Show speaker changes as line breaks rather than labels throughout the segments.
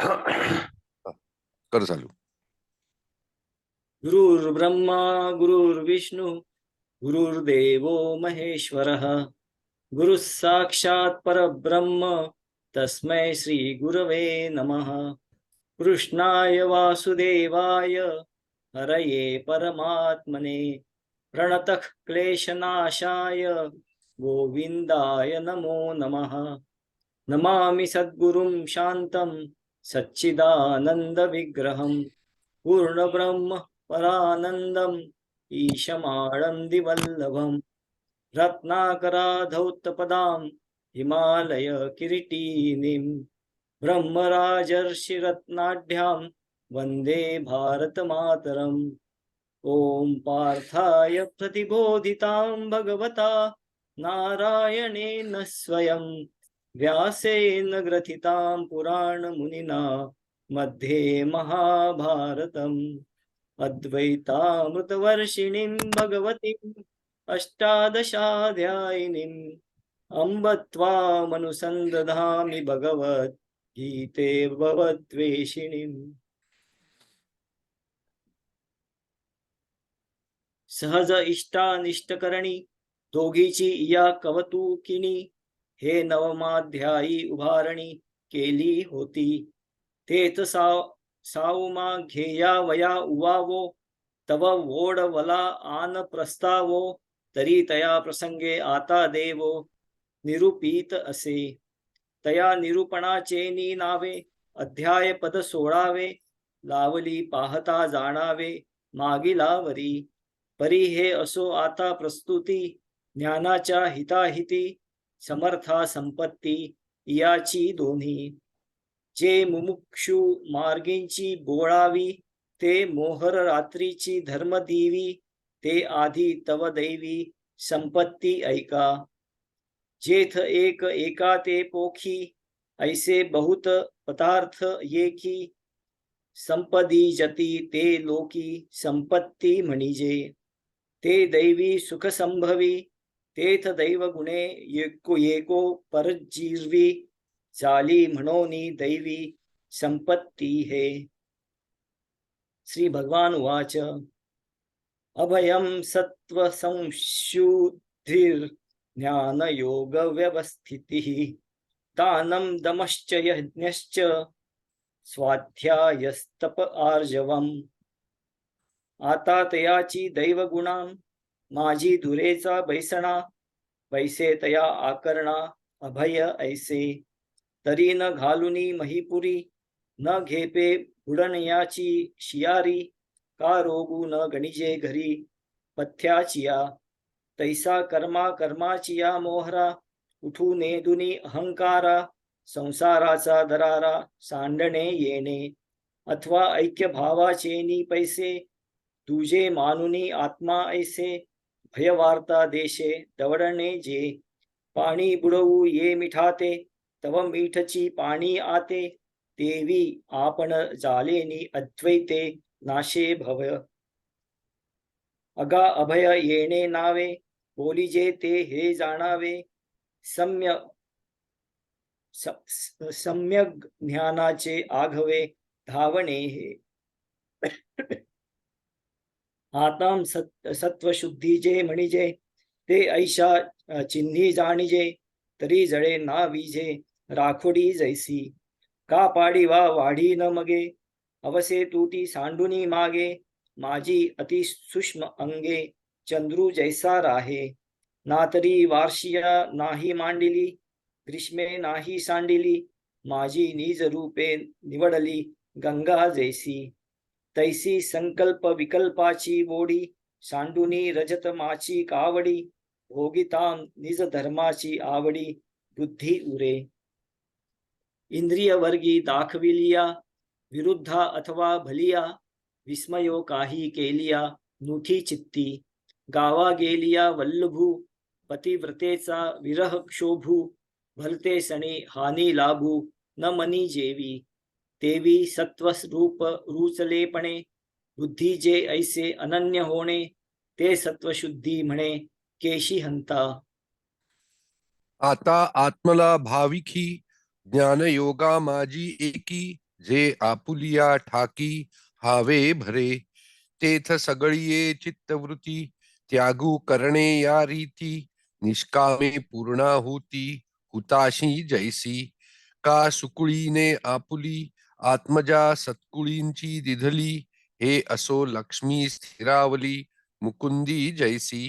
कर चालू.
गुरुर्ब्रह्मा गुरुर्विष्णू गुरुर्देवो महेश्वरः गुरुः साक्षात् परब्रह्म तस्मै श्री गुरवे नमः. कृष्णाय वासुदेवाय हरये परमात्मने प्रणतः क्लेशनाशाय गोविन्दाय नमो नमः. नमामि सद्गुरुं शान्तं सच्चिदानन्दविग्रहं पूर्णब्रह्म परानन्दम् ईशमानन्दिवल्लभम् रत्नाकराधौतपदां हिमालय किरीटिनीं ब्रह्मराजर्षिरत्नाढ्यां वन्दे भारतमातरम्. ॐ पार्थाय प्रतिबोधितां भगवता नारायणेन स्वयं व्यासेन ग्रथितां पुराणमुनिना मध्ये महाभारतम्. अद्वैतामृतवर्षिणीं भगवतीम् अष्टादशाध्यायिनीम् अम्ब त्वामनुसन्दधामि भगवद्गीते भवद्वेषिणीम्. सहज इष्टानिष्टकरणी दोघीची या कवतुकिनी हे नवमाध्यायी उभारणी केली होती. तेथ सावमा घेया वया उवावो तव वोडवला आन प्रस्तावो तरी तया प्रसंगे आता देवो निरूपित असे. तया निरूपणाचेनी नावे अध्याय पद 16 लावली पाहता जाणावे मागिलावरी. परी हे असो आता प्रस्तुती ज्ञानाच्या हिताहिती समर्था संपत्ती याची दोन्ही. जे मुमुक्षु मार्गींची बोळावी ते मोहर रात्रीची धर्मदेवी ते आधी तव दैवी संपत्ती ऐका. जेथ एक एका ते पोखी ऐसे बहुत पदार्थ येकी संपदी जती ते लोकी संपत्ती म्हणिजे. ते दैवी सुख संभवी तेथ दैव गुणे येको परजीर्वी चाली म्हणोनी दैवी संपत्ती हे. श्री भगवान उवाच अभयं सत्व संशुद्धिर ज्ञान योग व्यवस्थितिः दानं दमश्च यज्ञश्च स्वाध्यायस्तप आर्जवम्. आता तयाची दैवगुणा माझी धुरेचा बैसणा वैसे तया आकरणा अभय ऐसे. तरी न घालुनी महिपुरी न घेपे बुडणयाची शियारी का रोगू न गणिजे घरी पथ्याचिया. तैसा कर्मा कर्माचिया मोहरा उठू नेदुनी अहंकारा संसाराचा दरारा सांडणे येणे. अथवा ऐक्य भावाचेनी पैसे तुझे मानुनी आत्मा ऐसे भयवार्ता देशे दवडणे जे. पाणी बुडवू ये मिठाते तव मीठची पाणी आते देवी आपण जालेनी अद्वैते नाशे भव. अगा अभय येणे नावे बोलिजे ते हे जाणावे सम्यक ज्ञानाचे आघवे धावणे हे. आतां सत्वशुद्धीजे म्हणिजे ते ऐशा चिन्ही जाणिजे तरी जळे ना विजे राखोडी जैसी. का पाडी वा वाढी न मगे अवसे तुटी सांडुनी मागे माझी अति सूक्ष्म अंगे चंद्रू जैसा राहे. नातरी वार्षिया नाही मांडिली ग्रीष्मे नाही सांडिली माझी निज रूपे निवडली गंगा जैसी. तैसी संकल्प विकल्पाची वोडी सांडुनी रजत माची कावडी भोगितां निज धर्माची आवडी बुद्धी उरे. इंद्रिय वर्गी दाखविलिया विरुद्धा अथवा भलिया विस्मयो काही केलिया नुठी चित्ती. गावा गेलिया वल्लभू पतिव्रतेचा विरह क्षोभू भलते सणी हानी लाभू न मनी जेवी. देवी सत्वरूप रुचलेपणे बुद्धी जे ऐसे अनन्य होणे ते सत्वशुद्धी म्हणे केशी हंता.
आता आत्मला भाविकी ज्ञान योगा माझी एकी जे आपुलिया ठाकी हावे भरे, तेथ सगळीये चित्तवृत्ती, त्यागू करणे या रीती, निष्कामे पूर्णाहुती, हुताशी जैसी, का सुकुळीने आपुली, आत्मजा सत्कुळींची दिधली, हे असो लक्ष्मी स्थिरावली, मुकुंदी जैसी,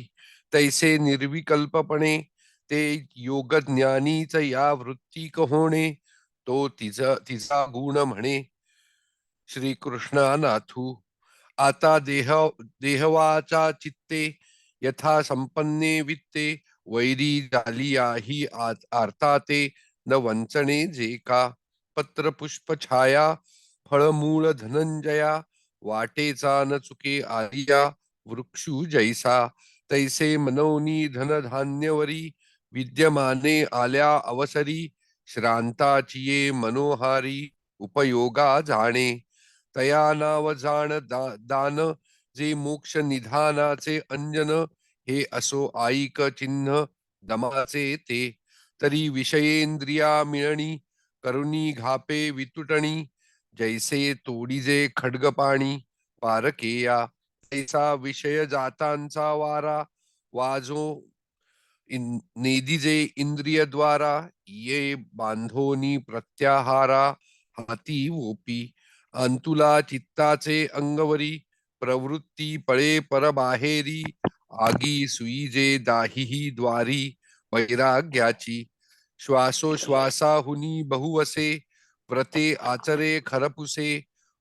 तैसे निर्विकल्पपणे, ते योगज्ञानीच या वृत्ती होणे, तो तिचा गुण म्हणे. श्रीकृष्णा नाथू, आता देहवाचा चित्ते, यथा संपन्ने वित्ते, वैरी झाली ही आर्ताते, न वंचणे जे का, पत्र पुष्प छाया, फळमूळ धनंजया, वाटेचा न चुके आलिया, वृक्षू जैसा, तैसे मनोनी धनधान्यवरी, विद्यमाने आल्या अवसरी, श्रांताचिये मनोहारी, उपयोगा जाणे, तया नाव दान, जे मोक्ष निधानाचे अंजन, हे असो आईक चिन्ह दमाचे ते, तरी विषयेंद्रिया मिळणी, करुणी घापे वितुटणी, जैसे तोडीजे खड्गपाणी, पारकेया, तैसा विषय जातांचा वारा, वाजो नेदिजे इंद्रिय द्वारा, ये बांधोनी प्रत्याहारा, हाती वोपी, अंतुला चित्ताचे अंगवरी, प्रवृत्ती पळे परबाहेरी, आगी सुईजे दाहिही द्वारी, वैराग्याची, श्वासोश्वासाहुनी बहुवसे, व्रते आचरे खरपुसे,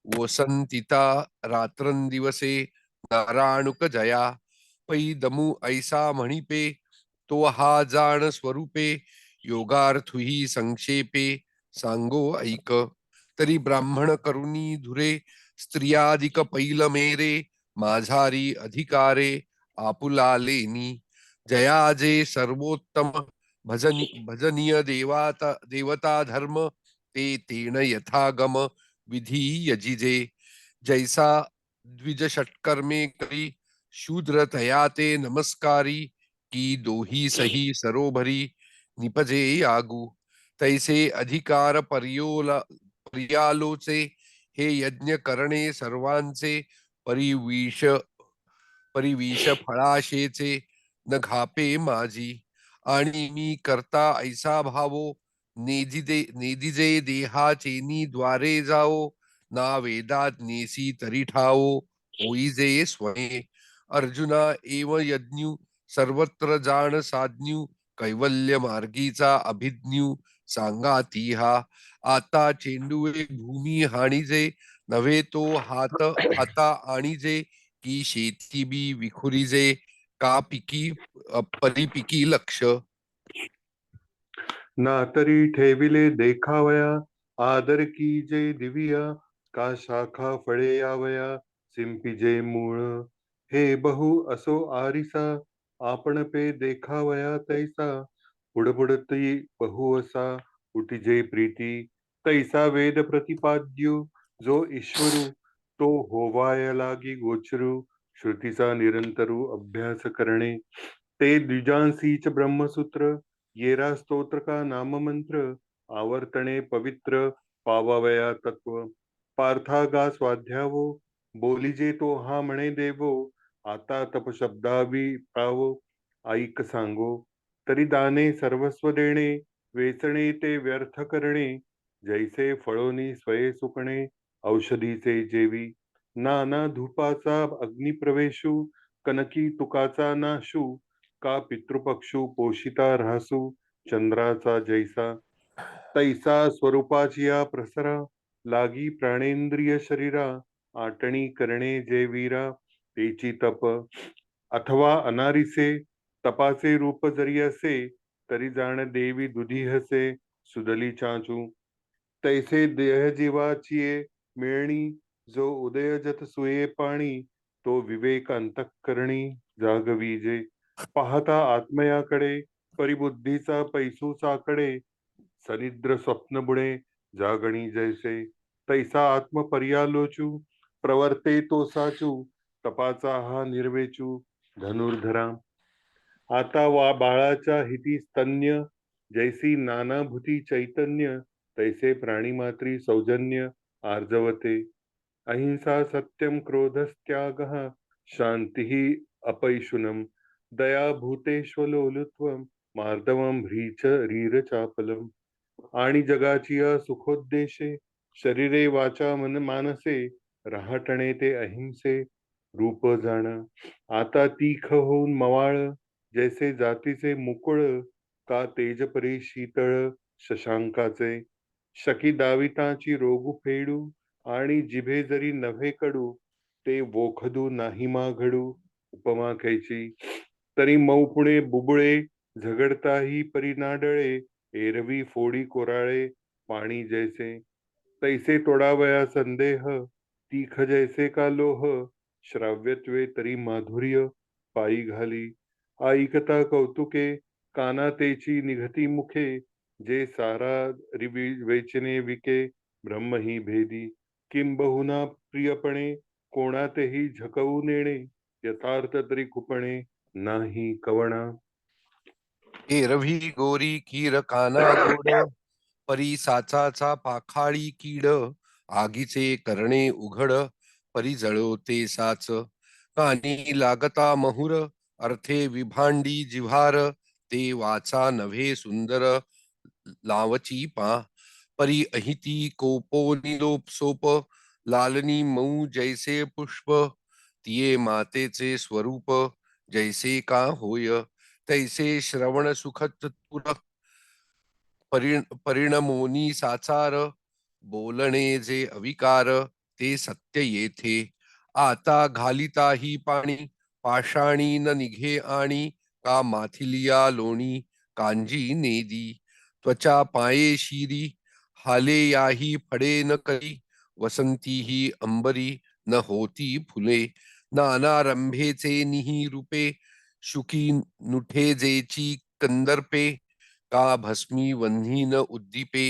वसंतिता रात्रंदिवसे, नाराणुक जया, पै दमू ऐसा म्हणिपे, तो हा जाण स्वरूपे, योगार्थुही संक्षेपे, सांगो ऐक, तरी ब्राह्मण करुणी धुरे, स्त्रियादिक पैल मेरे, माझारी अधिकारे, आपुलालेनी, जयाजे सर्वोत्तम, भजनीय देवता धर्म, ते तेण यथागम विधी यजिजे, जैसा द्विज षटकर्मे करी, शूद्र तया ते नमस्कारी, की दोही सही सरोभरी, निपजे यागू, तैसे अधिकार पर्यालोचे, हे यज्ञ करणे सर्वांचे, परिविष परिविष फळाशेचे, न घापे माझी, आणि मी करता ऐसा भावो, नेदिजे देहाचेनी द्वारे जाओ, ना वेदात नेसी तरी ठावो, होईजे स्वये, अर्जुना एव यज्ञू, सर्वत्र जाण साज्ञू, कैवल्य मार्गीचा अभिज्ञू, सांगा तिहा, आता चेंडुवे भूमी हाणीजे, नव्हे तो हाता आणीजे, की शेती बी विखुरीजे, का पिकी परिपिकी लक्ष.
ना तरी ठेविले देखावया, आदर की जे दिविया, का शाखा फळे यावया, सिंपिजे मूळ, हे बहु असो आरिसा, आपण पे देखावया तैसा, पुडपुडती बहु असा, उटिजे प्रीती, तैसा वेद प्रतिपाद्यो, जो ईश्वरू, तो होवाय लागी गोचरू, श्रुतीचा निरंतरू अभ्यास करणे, ते द्विजांसीच ब्रह्मसूत्र, येरा स्तोत्र का नाम मंत्र, आवर्तने पवित्र, पावावया तत्व, पार्थागा स्वाध्यावो, बोलिजे तो हा म्हणे देवो, आता तप शब्दावी प्रावो, ऐक सांगो, तरी दाने सर्वस्व देणे, वेचणे ते व्यर्थ करणे, जैसे फळोनी स्वये सुकणे, औषधीचे जेवी, नाना धूपाचा अग्निप्रवेशू, कनकी तुकाचा नाशू, का पितृपक्षू पोषिता राहसू, चंद्राचा जैसा, तैसा स्वरूपाची या प्रसरा, लागी प्राणेंद्रिय शरीरा, आटणी करणे जे वीरा, तेची तप, अथवा अनारिसे, तपाचे रूप जरी असे, तरी जाण देवी दुधी हसे, सुदली चाचू, तैसे देह जीवाची मिळणी, जो उदयजत सुये पाणी, तो विवेक अंतःकरणी जागविजे, पाहता आत्मयाकडे, परिबुद्धीचा पैसू चाकडे, सनिद्र स्वप्न बुडे, जागणी जैसे, तैसा आत्म पर्यालोचू, प्रवर्ते तो साचू, तपाचा हा निर्वेचू, धनुर्धरा, आता वा बाळाच्या हिती स्तन्य, जैसी नानाभूती चैतन्य, तैसे प्राणीमात्री सौजन्य, आर्जवते. अहिंसा सत्यम क्रोधस्त्यागः शांतिः अपैशुनम दया भूतेष्वलोलुत्वम मार्दवम ह्रीरचापलम. आणि जगाची या सुखोद्देशे शरीरे वाचा मन मानसे रहाटणे ते अहिंसे रूप जाण. आता तीख होऊन मवाळ जैसे जातीचे मुकुळ का तेजपरी शीतळ शशांकाचे. शकी दाविताची रोगू फेडू आणि जिभे जरी नव्हे कडू ते वोखदू नाही माघडू उपमा कैची. तरी मौपुणे बुबुळे झगडताही परिनाडळे एरवी फोडी कोराळे पाणी जैसे. तैसे तोडावया संदेह तीख जैसे का लोह श्राव्यत्वे तरी माधुर्य पायी घाली. ऐकता कौतुके कानातेची निघती मुखे जे सारा वेचने विके ब्रह्म ही भेदी. किंबहुना प्रियपणे कोणातेही झकवू नेणे यथार्थ तरी खुपणे नाही कवणा.
एरवी गोरी कीर काना गोड परी साचाचा पाखाळी कीड आगीचे करणे उघड परी जळवते साच कानी लागता महुर अर्थे विभांडी जिव्हार ते वाचा नव्हे सुंदर लावची पा परी अहिती कोपो निलोप सोप लालनी मऊ जैसे पुष्प तिये मातेचे स्वरूप जैसे का होय तैसे श्रवण सुखत तुर परिणमोनी साचार बोलणे जे अविकार ते सत्य येथे आता घालिताही पाणी पाषाणी न निघे आणि का माथिलिया लोणी कांजी नेदी त्वचा पाये शिरी हाले याही फडे न करी वसंती ही अंबरी न होती फुले नानारंभेचे निही रूपे शुकी नुठे जेची कंदर्पे का भस्मी वन्ही न उद्दीपे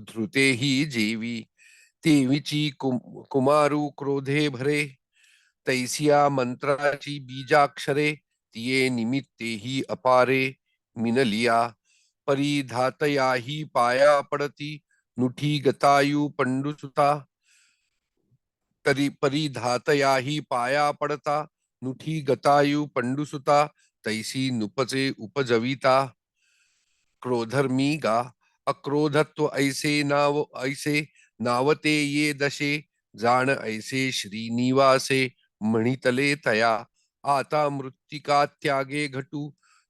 धृते ही जेवी तेवीची कुमारू क्रोधे भरे तैसिया मंत्राची बीजाक्षरे तिये निमित्ते ही अपारे मिनलिया परिधातयाही पाया पडती नुठी गतायू पंडुसुता तरी परिधातयाही पाया पडता नुठी गतायू पंडुसुता तैसी नुपचे उपजविता क्रोधर्मी गा अक्रोधत्व ऐसे नावते ये दशे जाण ऐसे श्रीनिवासे म्हणितले तया आता मृत्तिका त्यागे घटू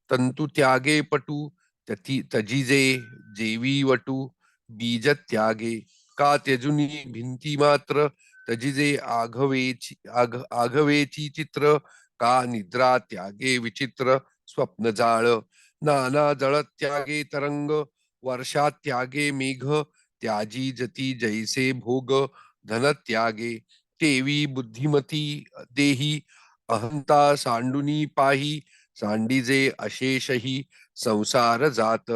तंतु त्यागे पटू तजिजे जेवी वटू बीज त्यागे का त्यजुनी भिंती मात्र तजिजे आघवेची चित्र का निद्रा त्यागे विचित्र स्वप्न जाळ नाना जळ त्यागे तरंग वर्षा त्यागे मेघ त्याजी जती जैसे भोग धन त्यागे तेवी बुद्धिमती देही अहंता सांडुनी पाही सांडीजे अशेषही संसार जात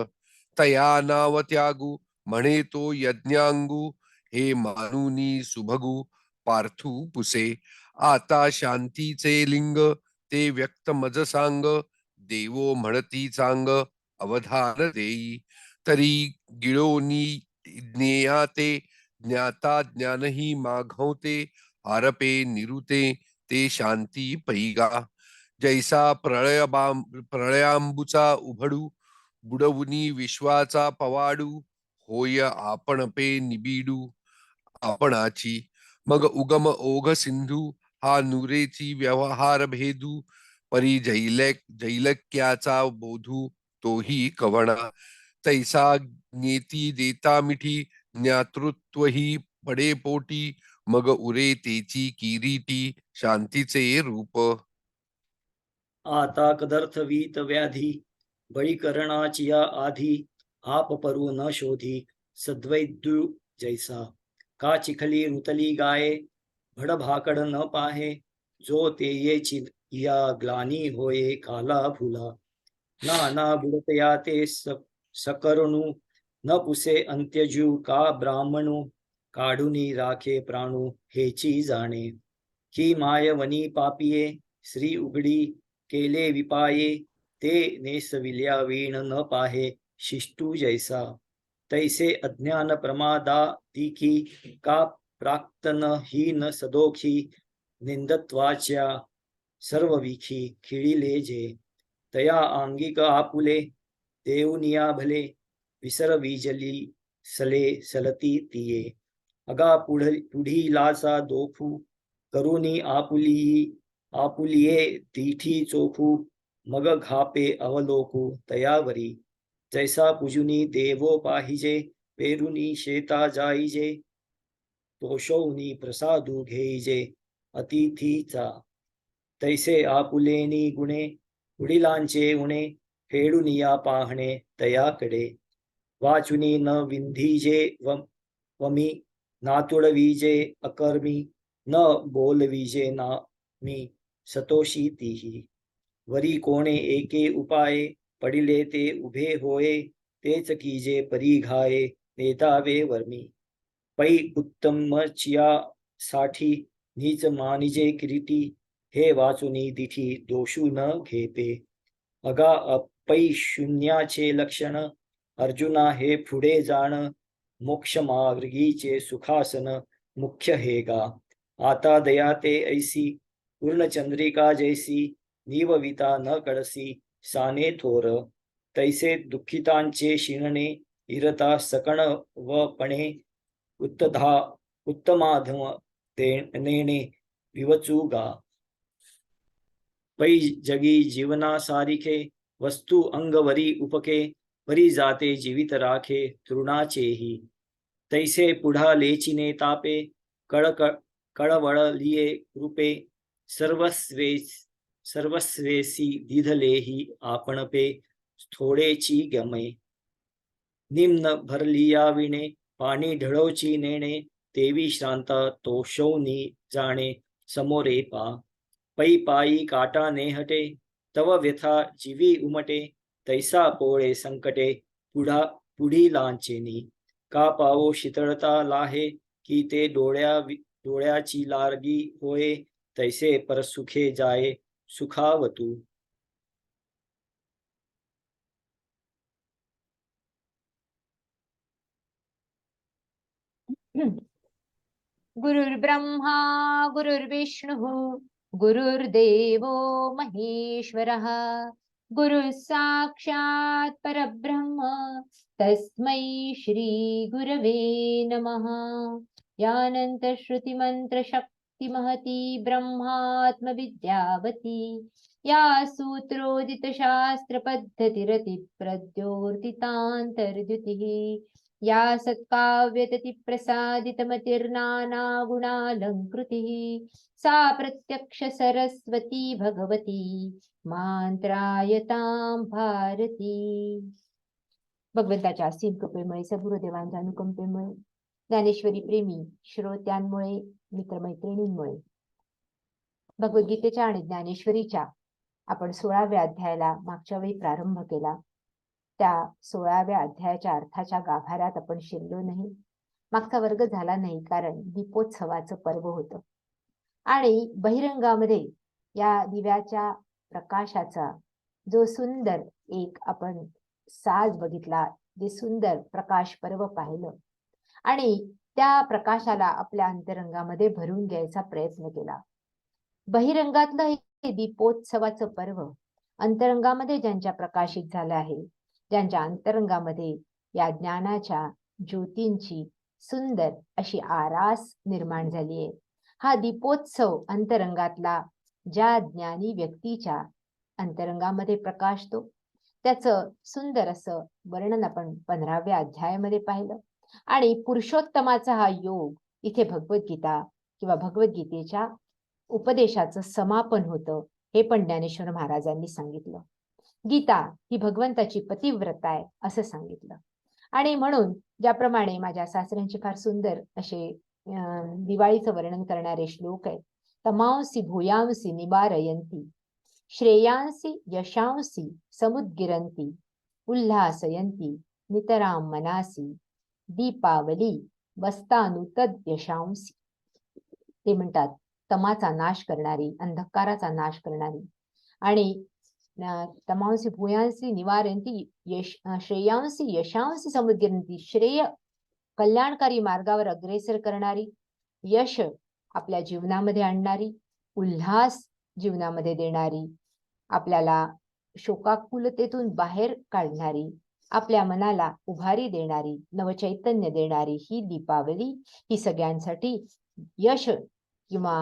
तया नाव त्यागू म्हणे तो यज्ञांगू हे मानुनी सुभगू पार्थू पुसे आता शांतीचे लिंग ते व्यक्त मज सांग देवो म्हणती चांग अवधान देई तरी गिळोनी ज्ञेयाते ज्ञाता ज्ञानही माघवते आरपे निरुते ते शांती पैगा जैसा प्रळयांबुचा उभडू बुडवुनी विश्वाचा पवाडू होय आपण पे निबिडू आपणाची मग उगम ओघ सिंधू हा नुरेची व्यवहार भेदू परी जैलक्याचा बोधू तोही कवणा तैसा ज्ञेती देता मिठी ज्ञातृत्व ही पडे पोटी मग उरे तेची किरीटी शांतीचे रूप
आता कदर्थ वीत व्याधी बळी करणाची या आधी आप परू न शोधी सद्वैद्यू जैसा का चिखली रुतली गाये भडभाकड न पाहे जो ते येची या ग्लानी होये काला फुला नाना बुडतया ते सकरुणू न पुसे अंत्यजू का ब्राह्मणू काढुनी राखे प्राणू हेची जाणे ही मायवनी पापिये श्री उघडी केले विपाये ते नेसविल्या वीण न पाहे शिष्टू जैसा तैसे अज्ञान प्रमादा दिखी का प्राक्तन हीन सदोखी निंदत्वाच्या सर्व विखी खिळिले जे तया आंगिक आपुले देऊनिया भले विसर विजली सले सलती तिये अगा पुढी लासा दोखू करुणी आपुलिये दिठी चोखू मग घापे अवलोकू तयावरी जैसा पूजुनी देवो पाहिजे पेरुनी शेता जाईजे तोषौनी प्रसादू घेईजे अतिथीचा तैसे आपुलेनी गुणे वडिलांचे उणे फेडुनिया पाहणे तयाकडे वाचुनी न विंधीजे वमी नातुडवीजे अकर्मी न बोलवीजे ना मी सतोषी तीही वरी कोणे एके उपाये पडिले ते उभे होये तेच कीजे परिघाये नेतावे वर्मी पै उत्तम चिया साठी नीच मानिजे किरीटी हे वाचुनी दिठी दोषू न घेते अगा अपै शून्याचे लक्षण अर्जुना हे पुढे जाण मोक्ष मार्गीचे सुखासन मुख्य हे गा आता दया ते ऐसी पूर्णचंद्रिका जैसी निवविता न कडसी साने थोर तैसे दुःखितांचे शिणणे इरता सकण व पणे उत्तमाधम नेणे विवचू गा पै जगी जीवना सारिखे वस्तू अंगवरी उपके परी जाते जीवित राखे तृणाचेही तैसे पुढा लेचिने तापे कळवळलिये रूपे सर्वस्वेसी दिधलेही आपणपे थोडेची गमे निम्न भरलिया विणे पाणी ढळोची नेणे तेवी श्रांत तोषौनी जाणे समोरे पा पै पायी काटा नेहटे तव व्यथा जीवी उमटे तैसा पोळे संकटे पुढी लांचेनी का पावो शीतळता लाहे की ते डोळ्याची लार्गी होय तैसे परसुखे जाये सुखावतू
गुरुर्ब्रह्मा गुरुर्विष्णुः गुरुर्देवो महेश्वरः गुरुः साक्षात् परब्रह्म तस्मै श्री गुरवे नमः यानंत श्रुतिमंत्र शक्ति महती ब्रह्मात्म विद्यावती या सूत्रोदित शास्त्र पद्धतिरति प्रद्योतितांतर्द्युतिः या सत्काव्यतति प्रसादितमतिर्नाना गुणालंकृतिः सा प्रत्यक्ष सरस्वती भगवती मंत्रायतां भारती. भगवंताच्या असीम कृपेमुळे सद्गुरुदेवांच्या अनुकंपेमुळे ज्ञानेश्वरी प्रेमी श्रोत्यांमुळे मित्रमैत्रिणींमुळे भगवद्गीतेच्या आणि ज्ञानेश्वरीच्या आपण 16व्या अध्यायाला मागच्या वेळी प्रारंभ केला. त्या 16व्या अध्यायाच्या अर्थाच्या गाभाऱ्यात आपण शिरलो नाही. मागचा वर्ग झाला नाही कारण दीपोत्सवाचं पर्व होतं आणि बहिरंगामध्ये या दिव्याच्या प्रकाशाचा जो सुंदर एक आपण साज बघितला, जे सुंदर प्रकाश पर्व पाहिलं आणि त्या प्रकाशाला आपल्या अंतरंगामध्ये भरून घ्यायचा प्रयत्न केला. बहिरंगातलं हे दीपोत्सवाचं पर्व अंतरंगामध्ये ज्यांच्या प्रकाशित झालं आहे, ज्यांच्या अंतरंगामध्ये या ज्ञानाच्या ज्योतींची सुंदर अशी आरास निर्माण झाली आहे, हा दीपोत्सव अंतरंगातला ज्या ज्ञानी व्यक्तीच्या अंतरंगामध्ये प्रकाशतो त्याचं सुंदर असं वर्णन आपण 15व्या अध्यायामध्ये पाहिलं. आणि पुरुषोत्तमाचा हा योग इथे भगवद्गीता किंवा भगवद्गीतेच्या उपदेशाचं समापन होतं, हे पण ज्ञानेश्वर महाराजांनी सांगितलं. गीता ही भगवंताची पतिव्रता आहे असं सांगितलं. आणि म्हणून ज्याप्रमाणे माझ्या सासऱ्यांचे फार सुंदर असे दिवाळीचं वर्णन करणारे श्लोक आहेत. तमांसी भूयांसी निवारयंती श्रेयांसी यशांसी समुद्गिरंती उल्हासयंती नितराम मनासी दीपावली वस्तानु तद यशांसी. ते म्हणतात तमाचा नाश करणारी, अंधकाराचा नाश करणारी आणि तमांसी भूयांसी निवारयंती श्रेयांसी यशांसी समुद्गिरंती, श्रेय कल्याणकारी मार्गावर अग्रेसर करणारी यश आपल्या जीवनामध्ये आणणारी, उल्हास जीवनामध्ये देणारी, आपल्याला शोकाकुलतेतून बाहेर काढणारी, आपल्या मनाला उभारी देणारी, नवचैतन्य देणारी ही दीपावली ही सगळ्यांसाठी यश किंवा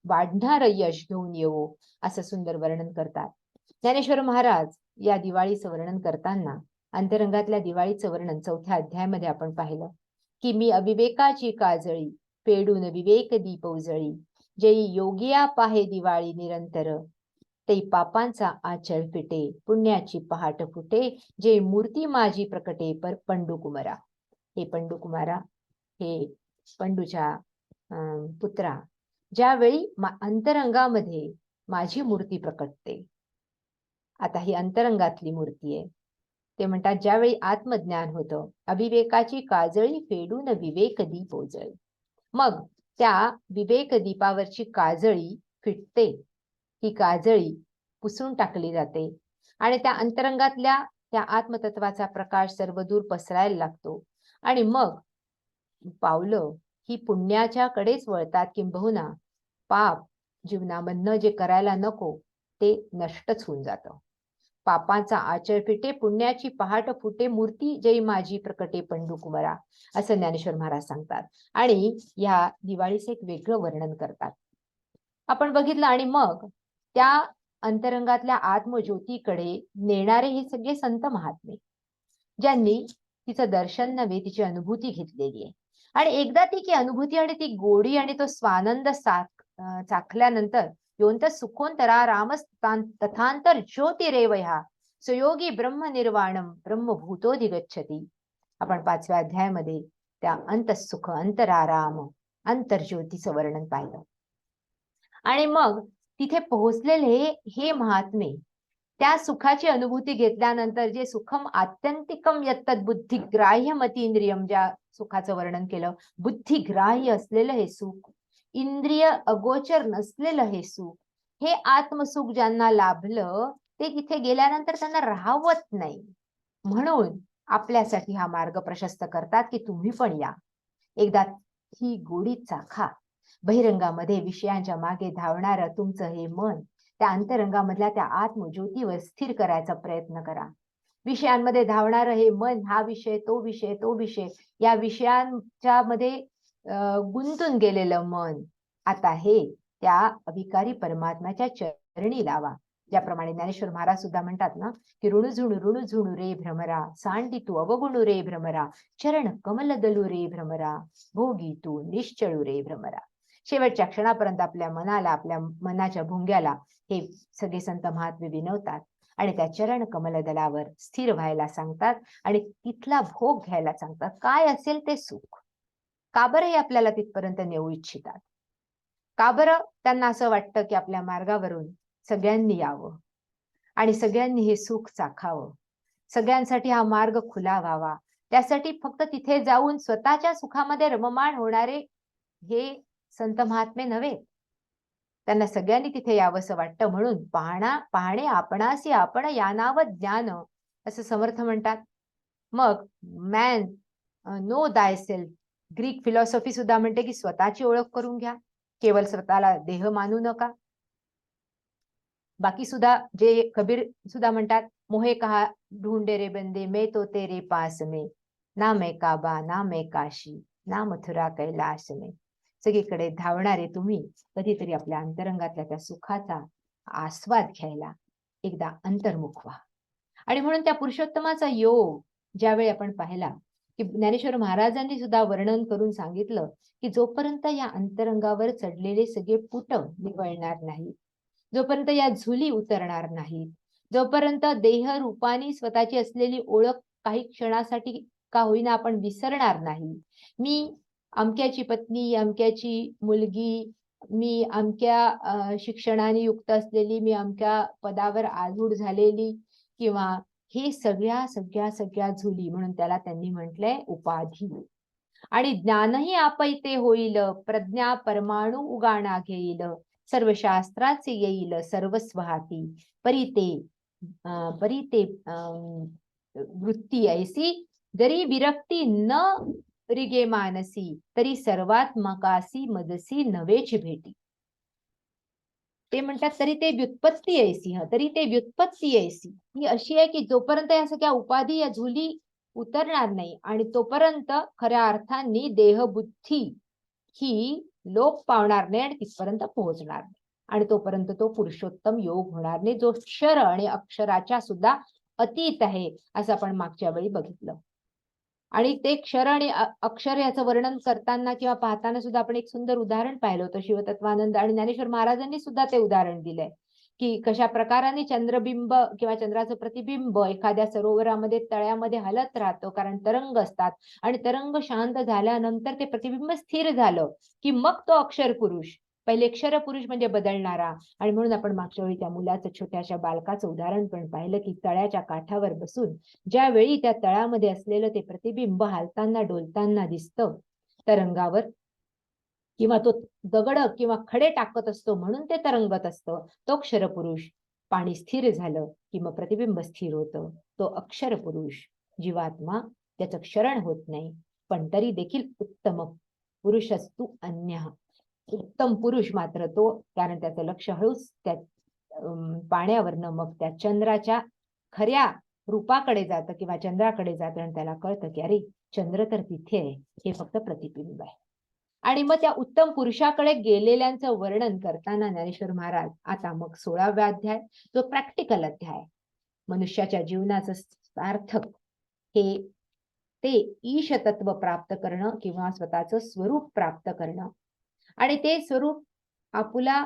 वाढणारं यश घेऊन येवो असं सुंदर वर्णन करतात. ज्ञानेश्वर महाराज या दिवाळीचं वर्णन करताना अंतरंगातल्या दिवाळीचं वर्णन 4थ्या अध्यायामध्ये आपण पाहिलं की मी अविवेकाची काजळी पेडून विवेक दीप उजळी, जेई योगिया पाहे दिवाळी निरंतर, ते पापांचा आचळ फिटे पुण्याची पहाट फुटे, जे मूर्ती माझी प्रकटे पर पंडू कुमारा. हे पंडू कुमारा, हे पंडूच्या पुत्रा, ज्यावेळी अंतरंगामध्ये माझी मूर्ती प्रकटते, आता ही अंतरंगातली मूर्ती आहे, ते म्हणतात ज्यावेळी आत्मज्ञान होतं, अविवेकाची काजळी फेडून विवेक दीप उजळी, मग त्या विवेक दीपावरची काजळी फिटते, ही काजळी पुसून टाकली जाते आणि त्या अंतरंगातल्या त्या आत्मतत्वाचा प्रकाश सर्वदूर पसरायला लागतो आणि मग पावलं ही पुण्याच्या कडेच वळतात, किंबहुना पाप जीवनामधनं जे करायला नको ते नष्टच होऊन जातं. पापाचा आचळ फिटे पुण्याची पहाट फुटे, मूर्ती जय माझी प्रकटे पंडू कुमारा, असं ज्ञानेश्वर महाराज सांगतात आणि या दिवाळीचं एक वेगळं वर्णन करतात. आपण बघितलं आणि मग त्या अंतरंगातल्या आत्मज्योतीकडे नेणारे हे सगळे संत महात्मे, ज्यांनी तिचं दर्शन नव्हे तिची अनुभूती घेतलेली आहे आणि एकदा ती अनुभूती आणि ती गोडी आणि तो स्वानंद चाखल्यानंतर योंत सुखोंतरा रामस्तान तथांतर ज्योतिरेवया सुयोगी ब्रह्मनिर्वाणम ब्रह्मभूतोधिगच्छति. आपण 5व्या अध्यायामध्ये त्या अंतःसुख अंतराराम अंतर्ज्योतीचं वर्णन पाहिलं आणि मग तिथे पोहोचलेले हे महात्मे त्या सुखाची अनुभूती घेतल्यानंतर जे सुखम आत्यंतिकम यत्तद बुद्धिग्राह्य मतींद्रियम, ज्या सुखाचं वर्णन केलं, बुद्धिग्राह्य असलेलं हे सुख, इंद्रिय अगोचर नसलेलं हे सुख, हे आत्मसुख ज्यांना लाभलं ते तिथे गेल्यानंतर त्यांना राहवत नाही, म्हणून आपल्यासाठी हा मार्ग प्रशस्त करतात की तुम्ही पण या, एकदा ही गोडी चाखा. बहिरंगामध्ये विषयांच्या मागे धावणारं तुमचं हे मन त्या अंतरंगामधल्या त्या आत्मज्योतीवर स्थिर करायचा प्रयत्न करा. विषयांमध्ये धावणारं हे मन, हा विषय तो विषय तो विषय, या विषयांच्या मध्ये गुंतून गेलेलं मन आता हे त्या अविकारी परमात्म्याच्या चरणी लावा. ज्याप्रमाणे ज्ञानेश्वर महाराज सुद्धा म्हणतात ना की ऋणू झुणू रे भ्रमरा, सांडी तू अवगुणू रे भ्रमरा, चरण कमल दलू रे भ्रमरा, भोगी तू निश्चळू रे भ्रमरा. शेवटच्या क्षणापर्यंत आपल्या मनाला, आपल्या मनाच्या भुंग्याला हे सगळे संत महात्मे विनवतात आणि त्या चरण कमलदलावर स्थिर व्हायला सांगतात आणि तिथला भोग घ्यायला सांगतात. काय असेल ते सुख. का बरं हे आपल्याला तिथपर्यंत नेऊ इच्छितात? का बरं त्यांना असं वाटतं की आपल्या मार्गावरून सगळ्यांनी यावं आणि सगळ्यांनी हे सुख चाखावं, सगळ्यांसाठी हा मार्ग खुला व्हावा. त्यासाठी फक्त तिथे जाऊन स्वतःच्या सुखामध्ये रममाण होणारे हे संत महात्मे नव्हे, त्यांना सगळ्यांनी तिथे यावंसं वाटतं, म्हणून पाहणे आपणासी आपण या नाव ज्ञान, असं समर्थ म्हणतात. मग मॅन नो दाय सेल्फ, ग्रीक फिलॉसॉफी सुद्धा म्हणते की स्वतःची ओळख करून घ्या, केवळ स्वतःला देह मानू नका. बाकी सुद्धा जे कबीर सुद्धा म्हणतात, मोहे कहा ढूंढे रे बंदे मैं तो तेरे पास में, ना मैं काबा ना मैं काशी ना मथुरा कैलाश में. सगळीकडे धावणारे तुम्ही कधीतरी आपल्या अंतरंगातल्या त्या सुखाचा आस्वाद घ्यायला एकदा अंतर्मुख व्हा. आणि म्हणून त्या पुरुषोत्तमाचा योग ज्यावेळी आपण पाहिला की ज्ञानेश्वर महाराजांनी सुद्धा वर्णन करून सांगितलं की जोपर्यंत या अंतरंगावर चढलेले सगळे पुट निवळणार नाही, जोपर्यंत या झुली उतरणार नाहीत, जोपर्यंत देह रूपानी स्वतःची असलेली ओळख काही क्षणासाठी का होईना आपण विसरणार नाही, मी अमक्याची पत्नी, अमक्याची मुलगी, मी अमक्या शिक्षणाने युक्त असलेली, मी अमक्या पदावर आरूढ झालेली, किंवा हे सगळ्या झुली, म्हणून त्याला त्यांनी म्हटलंय उपाधी. आणि ज्ञानही आपैते होईल, प्रज्ञा परमाणु उगाणा घेईल, सर्व शास्त्राचे येईल सर्वस्व हाती, परिते वृत्ती ऐसी जरी विरक्ती न रिगे मानसी तरी सर्वात्मकासी मजसी नवेची भेटी. ते म्हणतात तरी ते व्युत्पत्ती ऐसी, तरी ते व्युत्पत्ती ऐसी ही अशी आहे की जोपर्यंत या सगळ्या उपाधी या झुली उतरणार नाही आणि तोपर्यंत खऱ्या अर्थाने देहबुद्धी ही लोप पावणार नाही आणि तिथपर्यंत पोहोचणार नाही. आणि तोपर्यंत तो पुरुषोत्तम योग होणार नाही, जो क्षर आणि अक्षराच्या सुद्धा अतीत आहे, असं आपण मागच्या वेळी बघितलं. आणि ते क्षर आणि अक्षर याचं वर्णन करताना किंवा पाहताना सुद्धा आपण एक सुंदर उदाहरण पाहिलं होतं. शिवतत्वानंद आणि ज्ञानेश्वर महाराजांनी सुद्धा ते उदाहरण दिलंय की कशा प्रकाराने चंद्रबिंब किंवा चंद्राचं प्रतिबिंब एखाद्या सरोवरामध्ये तळ्यामध्ये हलत राहतं, कारण तरंग असतात आणि तरंग शांत झाल्यानंतर ते प्रतिबिंब स्थिर झालं की मग तो अक्षर पुरुष, पहिले क्षर पुरुष म्हणजे बदलणारा. आणि म्हणून आपण मागच्या वेळी त्या मुलाचं, छोट्याशा बालकाचं उदाहरण पण पाहिलं की तळ्याच्या काठावर बसून ज्यावेळी त्या तळ्यामध्ये असलेलं ते प्रतिबिंब हालताना डोलताना दिसतं तरंगावर, किंवा तो दगड किंवा खडे टाकत असतो म्हणून ते तरंगत असतं, तो क्षरपुरुष. पाणी स्थिर झालं की मग प्रतिबिंब स्थिर होतं, तो अक्षर पुरुष. जीवात्मा त्याचं क्षरण होत नाही, पण तरी देखील उत्तम पुरुषस्तु अन्य, उत्तम पुरुष मात्र तो, कारण त्याचं लक्ष हळूच त्या पाण्यावरनं मग त्या चंद्राच्या खऱ्या रूपाकडे जातं किंवा चंद्राकडे जातं आणि त्याला कळतं की अरे चंद्र तर तिथे आहे, हे फक्त प्रतिबिंब आहे. आणि मग त्या उत्तम पुरुषाकडे गेलेल्यांचं वर्णन करताना ज्ञानेश्वर महाराज आता मग 16वा अध्याय, जो प्रॅक्टिकल अध्याय, मनुष्याच्या जीवनाचं सार्थक हे ते ईश तत्व प्राप्त करणं किंवा स्वतःचं स्वरूप प्राप्त करणं. आणि ते स्वरूप आपुला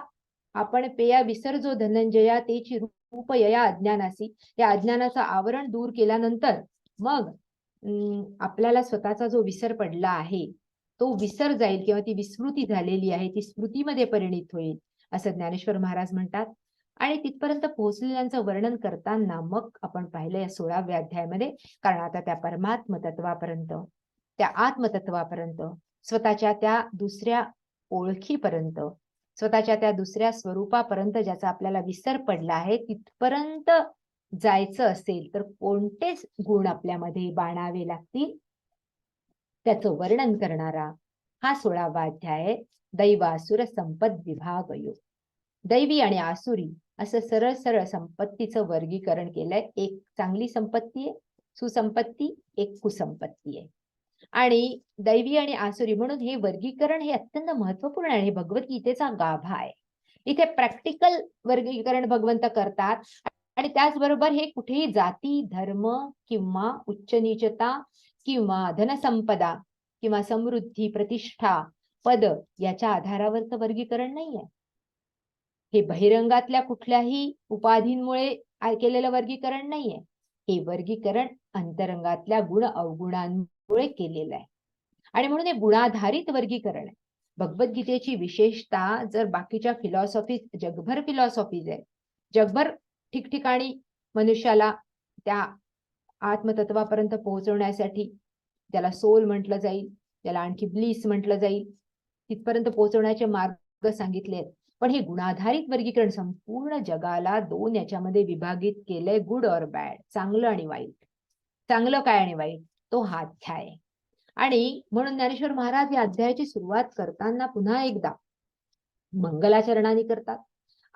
आपण पेया विसर्जो धनंजया तेची रूप यया अज्ञानासी, या अज्ञानाचं आवरण दूर केल्यानंतर मग आपल्याला स्वतःचा जो विसर पडला आहे तो विसर जाईल किंवा ती विस्मृती झालेली आहे ती स्मृतीमध्ये परिणित होईल, असं ज्ञानेश्वर महाराज म्हणतात. आणि तिथपर्यंत पोहोचलेल्यांचं वर्णन करताना मग आपण पाहिलं या 16व्या अध्यायामध्ये, कारण आता त्या परमात्म तत्वापर्यंत, त्या आत्मतत्वापर्यंत, स्वतःच्या त्या दुसऱ्या ओळखीपर्यंत, स्वतःच्या त्या दुसऱ्या स्वरूपापर्यंत ज्याचा आपल्याला विसर पडला आहे, तिथपर्यंत जायचं असेल तर कोणतेच गुण आपल्यामध्ये बाणावे लागतील, त्याचं वर्णन करणारा हा 16वा अध्याय आहे. दैवासुर संपद विभाग योग. दैवी आणि आसुरी असं सरळ सरळ संपत्तीचं वर्गीकरण केलंय. एक चांगली संपत्ती आहे, सुसंपत्ती, एक कुसंपत्ती आहे. आणि दैवी आणि आसुरी म्हणून हे वर्गीकरण हे अत्यंत महत्वपूर्ण आहे. भगवद्गीतेचा गाभा आहे. इथे प्रॅक्टिकल वर्गीकरण भगवंत करतात आणि त्याचबरोबर हे कुठेही जाती, धर्म किंवा उच्च नीचता किंवा धनसंपदा किंवा समृद्धी, प्रतिष्ठा, पद याच्या आधारावरचं वर्गीकरण नाहीये. हे बहिरंगातल्या कुठल्याही उपाधींमुळे केलेलं वर्गीकरण नाहीये. हे वर्गीकरण अंतरंगातल्या गुण अवगुणांमुळे केलेलं आहे. आणि म्हणून हे गुणाधारित वर्गीकरण आहे. भगवद्गीतेची विशेषता जर बाकीच्या फिलॉसॉफीज, जगभर फिलॉसॉफीज आहे, जगभर ठिकठिकाणी मनुष्याला त्या आत्मतत्वापर्यंत पोहोचवण्यासाठी, त्याला सोल म्हटलं जाईल, त्याला आणखी ब्लिस म्हटलं जाईल, तिथपर्यंत पोहोचवण्याचे मार्ग सांगितले आहेत. पण हे गुणाधारित वर्गीकरण संपूर्ण जगाला 2 याच्यामध्ये विभागित केलंय, गुड और बॅड, चांगलं आणि वाईट. चांगलं काय आणि वाईट, तो हा अध्याय आहे. आणि म्हणून ज्ञानेश्वर महाराज या अध्यायाची सुरुवात करताना पुन्हा एकदा मंगलाचरणाने करतात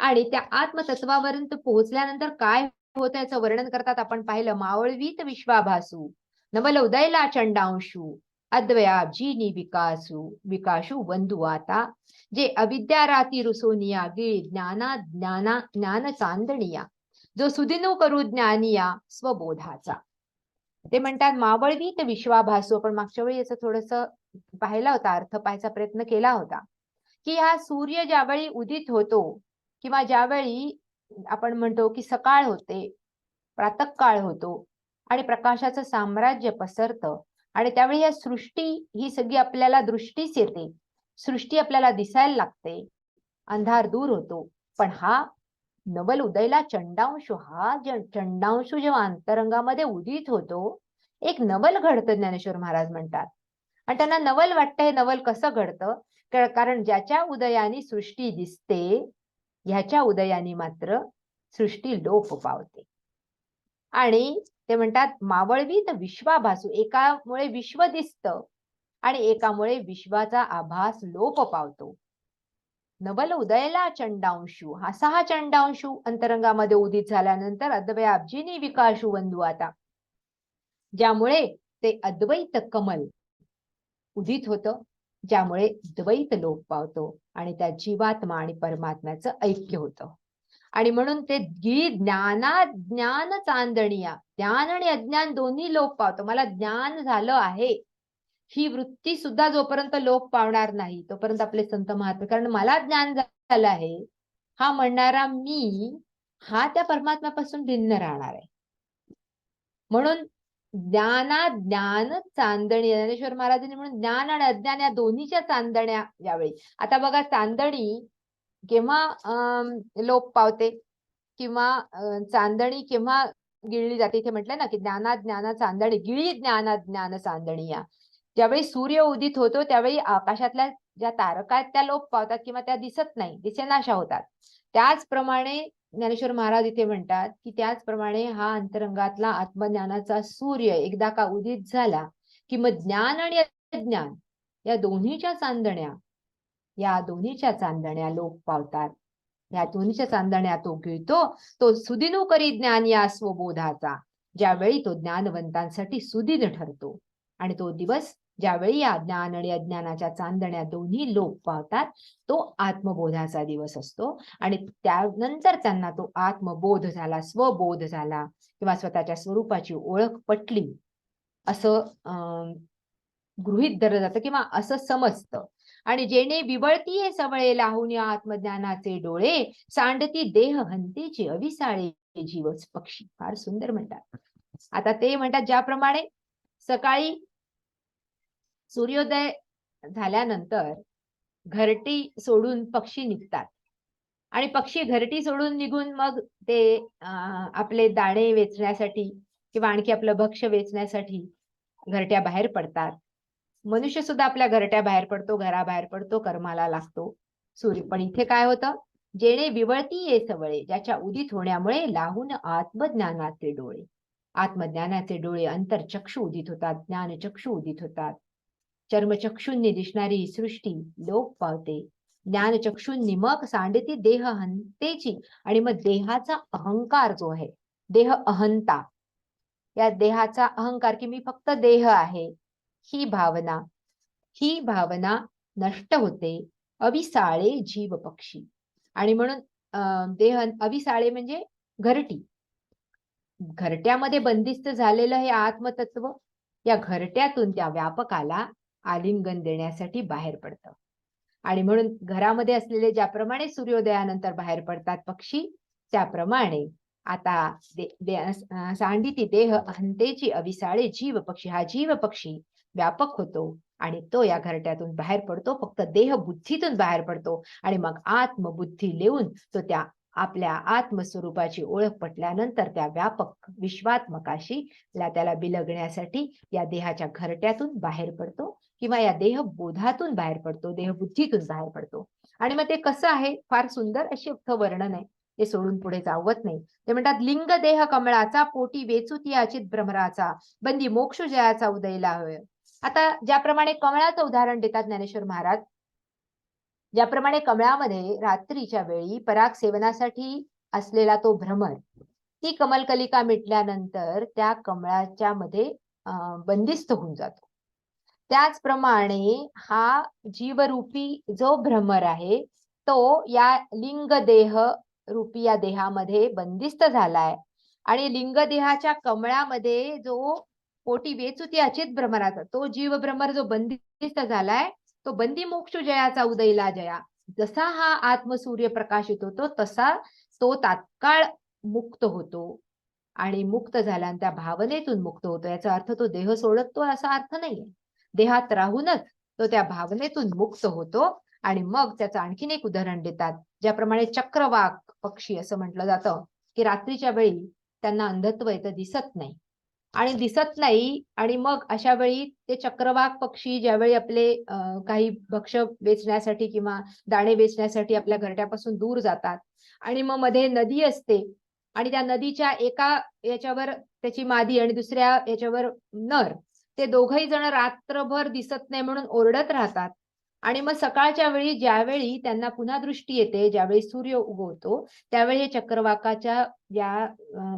आणि त्या आत्मतत्वापर्यंत पोहोचल्यानंतर काय होतं याचं वर्णन करतात. आपण पाहिलं, मावळवीत विश्वाभासू नवल उदयला चंडांशू अद्वयाब्जीनी विकासू बंधू आता जे अविद्या राती रुसोनिया गिळ ज्ञान चांदणिया जो सुदिनू करू ज्ञानिया स्वबोधाचा. ते म्हणतात मावळवीत विश्वाभासू. आपण मागच्या वेळी याचं थोडस पाहिला होता, अर्थ पाहायचा प्रयत्न केला होता की हा सूर्य ज्यावेळी उदित होतो किंवा ज्यावेळी आपण म्हणतो की सकाळ होते, प्रातःकाळ होतो आणि प्रकाशाचं साम्राज्य पसरतं आणि त्यावेळी या सृष्टी ही सगळी आपल्याला दृष्टीस येते, सृष्टी आपल्याला दिसायला लागते, अंधार दूर होतो. पण हा नवल उदयला चंडांशू, हा चंडांशू जेव्हा अंतरंगामध्ये उदित होतो, एक नवल घडतं ज्ञानेश्वर महाराज म्हणतात. आणि त्यांना नवल वाटतं. हे नवल कसं घडतं, कारण ज्याच्या उदयाने सृष्टी दिसते, ह्याच्या उदयाने मात्र सृष्टी लोप पावते. आणि ते म्हणतात मावळवीत विश्वाभासू, एकामुळे विश्व दिसतं आणि एकामुळे विश्वाचा आभास लोप पावतो. नवल उदयला चंडांशू, असा हा चंडांशू अंतरंगामध्ये उदित झाल्यानंतर अद्वयाब्जिनी विकाशू बंधू आता, ज्यामुळे ते अद्वैत कमल उदित होतं, ज्यामुळे द्वैत लोप पावतो आणि त्या जीवात्मा आणि परमात्म्याचं ऐक्य होतं. आणि म्हणून ते ज्ञान चांदणिया, ज्ञान आणि अज्ञान दोन्ही लोप पावतो. मला ज्ञान झालं आहे ही वृत्ती सुद्धा जोपर्यंत लोप पावणार नाही तोपर्यंत आपले संत महात्मे, कारण मला ज्ञान झालं आहे हा म्हणणारा मी हा त्या परमात्म्यापासून भिन्न राहणार आहे. म्हणून ज्ञान चांदणी, ज्ञानेश्वर महाराजांनी म्हणून ज्ञान आणि अज्ञान या दोन्हीच्या चांदण्या यावेळी. आता बघा चांदणी केव्हा लोप पावते किंवा चांदणी केव्हा गिळली जाते. इथे म्हटलंय ना की ज्ञान चांदणी गिळी ज्ञान चांदणी या. ज्यावेळी सूर्य उदित होतो त्यावेळी आकाशातल्या ज्या तारका आहेत त्या लोप पावतात किंवा त्या दिसत नाही, दिसेनाशा होतात. त्याचप्रमाणे ज्ञानेश्वर महाराज इथे म्हणतात की त्याचप्रमाणे हा अंतरंगातला आत्मज्ञानाचा सूर्य एकदा का उदित झाला की मग ज्ञान आणि अज्ञान या दोन्हीच्या चांदण्या लोप पावतात. या दोन्हीच्या चांदण्या तो गिळतो, तो सुदिनू करी ज्ञान या स्वबोधाचा, ज्यावेळी तो ज्ञानवंतांसाठी सुदिन ठरतो. आणि तो दिवस ज्यावेळी या ज्ञान आणि अज्ञानाच्या चांदण्या दोन्ही लोप पावतात तो आत्मबोधाचा दिवस असतो. आणि त्यानंतर त्यांना तो आत्मबोध झाला, स्वबोध झाला किंवा स्वतःच्या स्वरूपाची ओळख पटली असं गृहीत धरलं जातं किंवा असं समजतं. आणि जेणे विवळती हे सवळे लावून या आत्मज्ञानाचे डोळे, सांडती देह हंतीची अविसाळे जीवच पक्षी. फार सुंदर म्हणतात. आता ते म्हणतात ज्याप्रमाणे सकाळी सूर्योदय झाल्यानंतर घरटी सोडून पक्षी निघतात आणि पक्षी घरटी सोडून निघून मग ते आपले दाणे वेचण्यासाठी किंवा आणखी आपलं भक्ष्य वेचण्यासाठी घरट्या बाहेर पडतात. मनुष्य सुद्धा आपल्या घरट्या बाहेर पडतो, घराबाहेर पडतो, कर्माला लागतो. सूर्य पण इथे काय होतं, जेणे विवळती ये सवळे, ज्याच्या उदित होण्यामुळे लाहून आत्मज्ञानाचे डोळे, आत्मज्ञानाचे डोळे अंतरचक्षु उदित होतात, ज्ञानचक्षु उदित होतात. चर्मचक्षूंनी दिसणारी ही सृष्टी लोप पावते. ज्ञानचक्षूंनी मग सांडती देह हंतेची. आणि मग देहाचा अहंकार जो आहे, देह अहंता, या देहाचा अहंकार की मी फक्त देह आहे, ही भावना नष्ट होते. अविसाळे जीव पक्षी. आणि म्हणून देह अविसाळे म्हणजे घरटी, घरट्यामध्ये बंदिस्त झालेलं हे आत्मतत्व या घरट्यातून त्या व्यापकाला आलिंगन देण्यासाठी बाहेर पडतं. आणि म्हणून घरामध्ये असलेले ज्याप्रमाणे सूर्योदयानंतर बाहेर पडतात पक्षी, त्याप्रमाणे आता सांडिती देह हंतेची अविसाळे जीव पक्षी, हा जीव पक्षी व्यापक होतो आणि तो या घरट्यातून बाहेर पडतो, फक्त देह बुद्धीतून बाहेर पडतो. आणि मग आत्मबुद्धी लेऊन तो त्या आपल्या आत्मस्वरूपाची ओळख पटल्यानंतर त्या व्यापक विश्वात्मकाशी त्याला बिलगण्यासाठी या देहाच्या घरट्यातून बाहेर पडतो किंवा या देहबोधातून बाहेर पडतो, देहबुद्धीतून बाहेर पडतो. आणि मग ते कसं आहे, फार सुंदर असे वर्णन आहे, ते सोडून पुढे जावत नाही. ते म्हणतात लिंग देह कमळाचा, पोटी वेचुती अचित भ्रमराचा, बंदी मोक्ष जयाचा उदयला होय. आता ज्याप्रमाणे कमळाचं उदाहरण देतात ज्ञानेश्वर महाराज, ज्याप्रमाणे कमळामध्ये रात्रीच्या वेळी पराग सेवनासाठी असलेला तो भ्रमर, ती कमलकलिका मिटल्यानंतर त्या कमळाच्या मध्ये बंदिस्त होऊन जातो. त्याचप्रमाणे हा जीवरूपी जो भ्रमर आहे तो या लिंग देह रूपी या देहामध्ये बंदिस्त झालाय. आणि लिंग देहाच्या कमळामध्ये जो पोटी वेचुती अचित भ्रमराचा तो जीव भ्रमर जो बंदिस्त झालाय, तो बंदी मोक्ष जयाचा उदयला जया. जसा हा आत्मसूर्य प्रकाशित होतो तसा तो तात्काळ मुक्त होतो. आणि मुक्त झाल्यानंतर त्या भावनेतून मुक्त होतो. याचा अर्थ तो देह सोडतो असा अर्थ नाहीये. देहात राहूनच तो त्या भावनेतून मुक्त होतो. आणि मग त्याचं आणखीन एक उदाहरण देतात, ज्याप्रमाणे चक्रवाक पक्षी असं म्हटलं जातं की रात्रीच्या वेळी त्यांना अंधत्व येतं, दिसत नाही आणि मग अशा वेळी ते चक्रवाक पक्षी ज्यावेळी आपले काही भक्ष्य वेचण्यासाठी किंवा दाणे वेचण्यासाठी आपल्या घरट्यापासून दूर जातात आणि मग मध्ये नदी असते आणि त्या नदीच्या एका याच्यावर त्याची मादी आणि दुसऱ्या याच्यावर नर, ते दोघही जण रात्रभर दिसत नाही म्हणून ओरडत राहतात. आणि मग सकाळच्या वेळी ज्यावेळी त्यांना पुन्हा दृष्टी येते, ज्यावेळी सूर्य उगवतो, त्यावेळी हे चक्रवाकाच्या या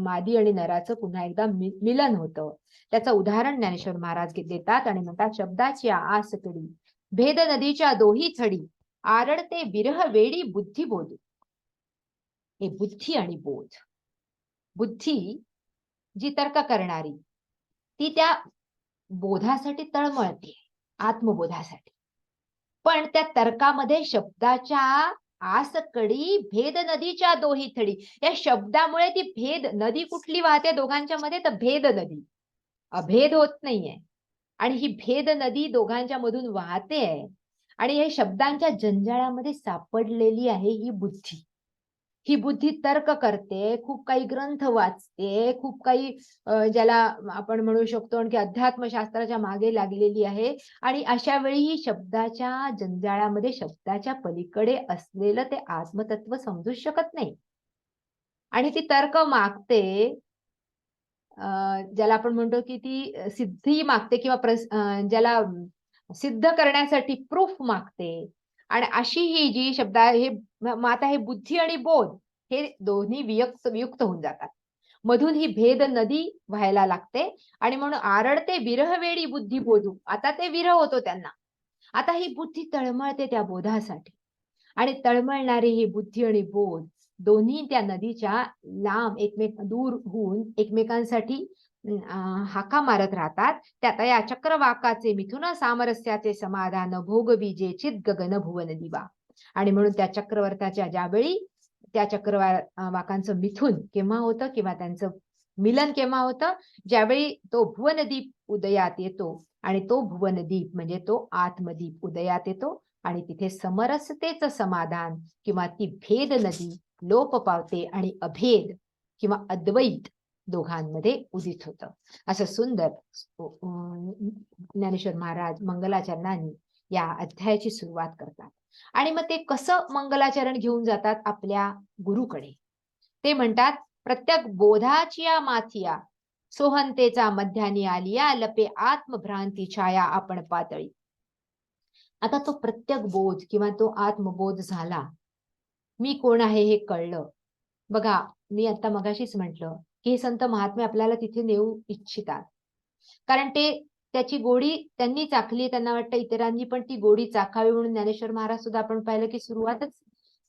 मादी आणि नराचं पुन्हा एकदा मिलन होतं. त्याचं उदाहरण ज्ञानेश्वर महाराज देतात आणि म्हणतात, शब्दाची आसकडी भेद नदीच्या दोही थडी आरडते विरह वेडी बुद्धी बोध. हे बुद्धी आणि बोध. बुद्धी जी तर्क करणारी ती त्या बोधासाठी तळमळते, आत्मबोधासाठी. पण त्या तर्कामध्ये शब्दाच्या आसकडी भेद नदीच्या दोही थडी, या शब्दामुळे ती भेद नदी कुठली वाहते दोघांच्या मध्ये, तर भेद नदी. अभेद होत नाहीये. आणि ही भेद नदी दोघांच्या मधून वाहते आहे. आणि हे शब्दांच्या जंजाळामध्ये सापडलेली आहे ही बुद्धी. ही बुद्धी तर्क करते, खूप काही ग्रंथ वाचते, खूप काही ज्याला आपण म्हणू शकतो की अध्यात्मशास्त्राच्या मागे लागलेली आहे. आणि अशा वेळी ही शब्दाच्या जंजाळामध्ये शब्दाच्या पलीकडे असलेलं ते आत्मतत्व समजू शकत नाही. आणि ती तर्क मागते, ज्याला आपण म्हणतो की ती सिद्धी मागते किंवा ज्याला सिद्ध करण्यासाठी प्रूफ मागते. आणि अशी ही जी शब्द हे आता हे बुद्धी आणि बोध हे दोन्ही वियुक्त होऊन जातात. मधून ही भेद नदी व्हायला लागते आणि म्हणून आरडते विरह वेडी बुद्धी बोधू. आता ते विरह होतो त्यांना. आता ही बुद्धी तळमळते त्या बोधासाठी. आणि तळमळणारी ही बुद्धी आणि बोध दोन्ही त्या नदीच्या लांब दूर होऊन एकमेकांसाठी हाका मारत राहतात. त्यात या चक्रवाकाचे मिथुन सामरस्याचे समाधान भोगवी जे चित गगन भुवन दिवा. आणि म्हणून त्या चक्रवर्ताच्या ज्यावेळी त्या चक्रवाकांचं मिथुन केव्हा होतं किंवा त्यांचं मिलन केव्हा होतं, ज्यावेळी तो भुवनदीप उदयात येतो. आणि तो भुवनदीप म्हणजे तो आत्मदीप उदयात येतो आणि तिथे समरसतेचं समाधान किंवा ती भेद नदी लोप पावते आणि अभेद किंवा अद्वैत दोघांमध्ये उदित होतं. असं सुंदर ज्ञानेश्वर महाराज मंगलाचरणाने या अध्यायाची सुरुवात करतात. आणि मग ते कसं मंगलाचरण घेऊन जातात आपल्या गुरुकडे. ते म्हणतात, प्रत्येक बोधाचिया माथिया सोहंतेचा मध्यानी आलिया लपे आत्मभ्रांती छाया आपण पातळी. आता तो प्रत्येक बोध किंवा तो आत्मबोध झाला, मी कोण आहे हे कळलं. बघा, मी आता मगाशीच म्हटलं की हे संत महात्मे आपल्याला तिथे नेऊ इच्छितात. कारण त्याची गोडी त्यांनी चाखली, त्यांना वाटतं इतरांनी पण ती गोडी चाखावी म्हणून. ज्ञानेश्वर महाराज सुद्धा आपण पाहिलं की सुरुवातच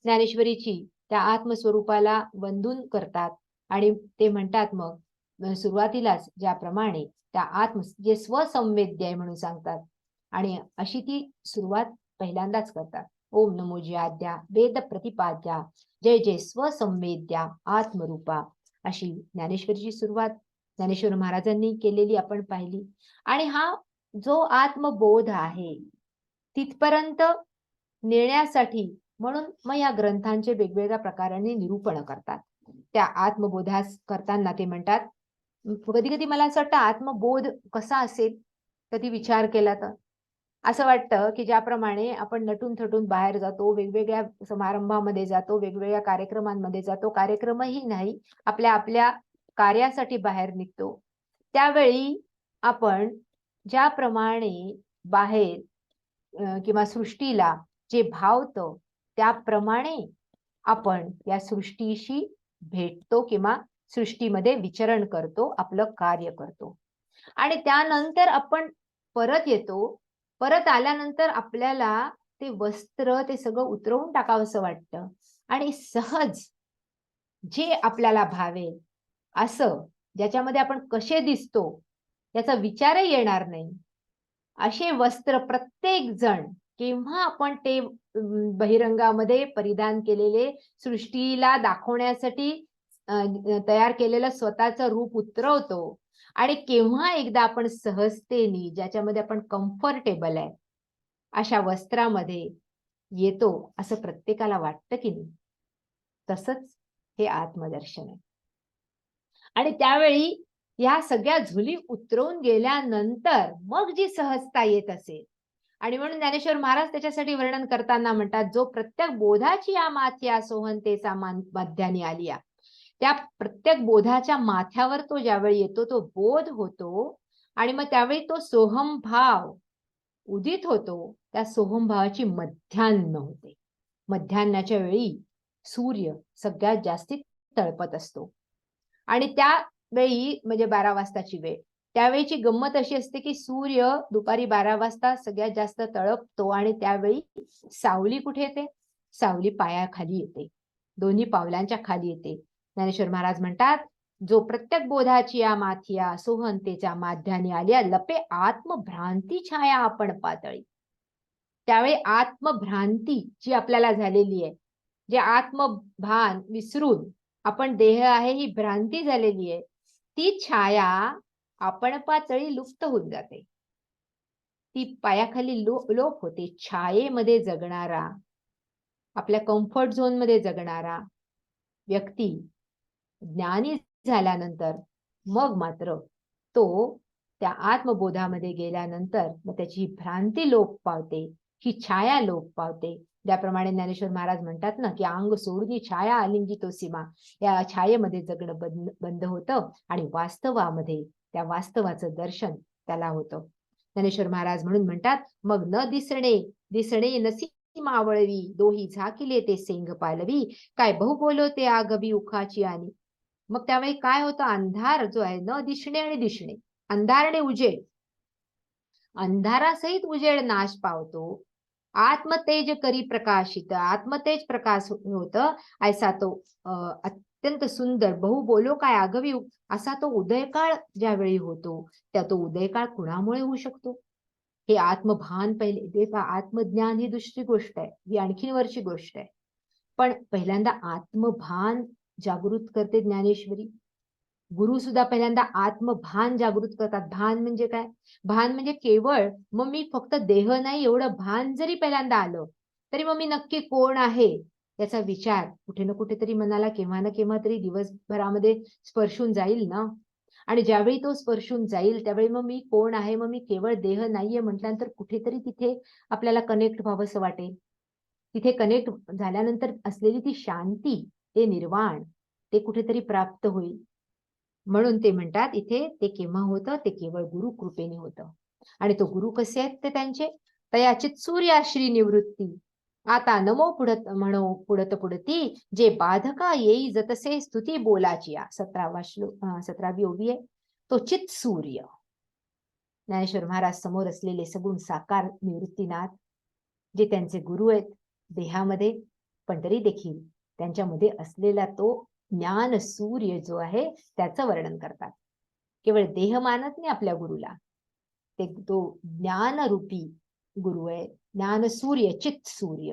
ज्ञानेश्वरीची त्या आत्मस्वरूपाला वंदून करतात. आणि ते म्हणतात मग सुरुवातीलाच ज्याप्रमाणे त्या जे स्वसंवेद्य आहे म्हणून सांगतात. आणि अशी ती सुरुवात पहिल्यांदाच करतात. ओम नमो ज्याद्या वेद प्रतिपाद्या जय जय स्वसंवेद्या आत्मरूपा. अशी ज्ञानेश्वरीची सुरुवात ज्ञानेश्वर महाराजांनी केलेली आपण पाहिली. आणि हा जो आत्मबोध आहे तिथपर्यंत नेण्यासाठी म्हणून मग या ग्रंथांचे वेगवेगळ्या प्रकाराने निरूपण करतात. त्या आत्मबोधास करताना ते म्हणतात, कधी कधी मला असं वाटतं आत्मबोध कसा असेल, कधी विचार केला तर असं वाटतं की ज्याप्रमाणे आपण नटून थटून बाहेर जातो, वेगवेगळ्या समारंभामध्ये जातो, वेगवेगळ्या कार्यक्रमांमध्ये जातो, कार्यक्रमही नाही, आपल्या कार्यासाठी बाहेर निघतो, त्यावेळी आपण ज्याप्रमाणे बाहेर किंवा सृष्टीला जे भावतं त्याप्रमाणे आपण या सृष्टीशी भेटतो किंवा सृष्टीमध्ये विचरण करतो, आपलं कार्य करतो. आणि त्यानंतर आपण परत येतो. परत आल्यानंतर आपल्याला ते वस्त्र ते सगळं उतरवून टाकावंसं वाटतं आणि सहज जे आपल्याला भावेल असं, ज्याच्यामध्ये आपण कसे दिसतो याचा विचारही येणार नाही, असे वस्त्र प्रत्येक जण केव्हा आपण ते बहिरंगामध्ये परिधान केलेले सृष्टीला दाखवण्यासाठी तयार केलेलं स्वतःचं रूप उतरवतो. आणि केव्हा एकदा आपण सहजतेने, ज्याच्यामध्ये आपण कम्फर्टेबल आहे अशा वस्त्रामध्ये येतो, असं प्रत्येकाला वाटतं की नाही. तसंच हे आत्मदर्शन आहे. आणि त्यावेळी या सगळ्या झुली उतरवून गेल्यानंतर मग जी सहजता येत असेल. आणि म्हणून ज्ञानेश्वर महाराज त्याच्यासाठी वर्णन करताना म्हणतात, जो प्रत्येक बोधाची या माथ्या सोहंतेचा मध्यानी आलिया. त्या प्रत्येक बोधाच्या माथ्यावर तो ज्यावेळी येतो तो बोध होतो आणि मग त्यावेळी तो सोहम भाव उदित होतो. त्या सोहम भावाची मध्यान्ह होते. मध्यान्हाच्या वेळी सूर्य सगळ्यात जास्ती तळपत असतो आणि त्यावेळी म्हणजे 12 वाजताची वेळ, त्यावेळीची गंमत अशी असते की सूर्य दुपारी 12 वाजता सगळ्यात जास्त तळपतो आणि त्यावेळी सावली कुठे येते? सावली पायाखाली येते, दोन्ही पावलांच्या खाली येते. ज्ञानेश्वर महाराज म्हणतात, जो प्रत्येक बोधाची या माथिया सोहंतेच्या माध्याने आलिया लपे आत्मभ्रांती छाया आपण पातळी. त्यावेळी आत्मभ्रांती जी आपल्याला झालेली आहे, जे आत्मभान विसरून आपण देह आहे ही भ्रांती झालेली आहे, ती छाया आपण पातळी लुप्त होऊन जाते. ती पायाखाली लोप होते. छायेमध्ये जगणारा, आपल्या कम्फर्ट झोन मध्ये जगणारा व्यक्ती ज्ञानी झाल्यानंतर मग मात्र तो त्या आत्मबोधामध्ये गेल्यानंतर मग त्याची भ्रांती लोप पावते, ही छाया लोप पावते. त्याप्रमाणे ज्ञानेश्वर महाराज म्हणतात ना की अंग सोडून छाया आलिंगी तो सीमा, या छायेमध्ये जगणं बंद होतं आणि वास्तवामध्ये त्या वास्तवाचं दर्शन त्याला होतं. ज्ञानेश्वर महाराज म्हणून म्हणतात, मग न दिसणे नसी मावळवी दोही झाकिले ते सेंग पालवी, काय बहु बोलवते आगवी उखाची आणि. मग त्यावेळी काय होतं? अंधार जो आहे, न दिसणे आणि दिसणे, अंधार आणि उजेड, अंधारासहित उजेड नाश पावतो. आत्मतेज करी प्रकाशित, आत्मतेज प्रकाश होतं. ऐसा तो अत्यंत सुंदर बहु बोलो काय आगवी असा तो उदयकाळ ज्यावेळी होतो, त्या तो उदयकाळ कुणामुळे होऊ शकतो? हे आत्मभान पहिले, आत्मज्ञान ही दुसरी गोष्ट आहे, ही आणखीन वरची गोष्ट आहे. पण पहिल्यांदा आत्मभान जागृत करते ज्ञानेश्वरी. गुरु सुद्धा पहिल्यांदा आत्मभान जागृत करतात. भान म्हणजे काय? भान म्हणजे केवळ मग मी फक्त देह नाही एवढं भान जरी पहिल्यांदा आलं तरी मग मी नक्की कोण आहे याचा विचार कुठे ना कुठेतरी मनाला केव्हा ना केव्हा तरी दिवसभरामध्ये स्पर्शून जाईल ना. आणि ज्यावेळी तो स्पर्शून जाईल त्यावेळी मग मी कोण आहे, मग मी केवळ देह नाहीये म्हटल्यानंतर कुठेतरी तिथे आपल्याला कनेक्ट व्हावंसं वाटेल. तिथे कनेक्ट झाल्यानंतर असलेली ती शांती, ते निर्वाण, ते कुठेतरी प्राप्त होईल. म्हणून ते म्हणतात इथे ते केव्हा होतं? ते केवळ गुरु कृपेने होतं. आणि तो गुरु कसे आहेत ते त्यांचे? तयाचित सूर्याश्री निवृत्ती आता नमो पुढत म्हणो पुढत पुढती, जे बाधका येई जतसे स्तुती बोलाची. 17वी ओवी आहे. तो चित सूर्य ज्ञानेश्वर महाराज समोर असलेले सगुण साकार निवृत्तीनाथ, जे त्यांचे गुरु आहेत देहामध्ये, पण तरी देखील त्यांच्यामध्ये असलेला तो ज्ञान सूर्य जो आहे त्याचं वर्णन करतात. केवळ देह मानत नाही आपल्या गुरुला, ते तो ज्ञानरूपी गुरु आहे. ज्ञान सूर्य, चित सूर्य,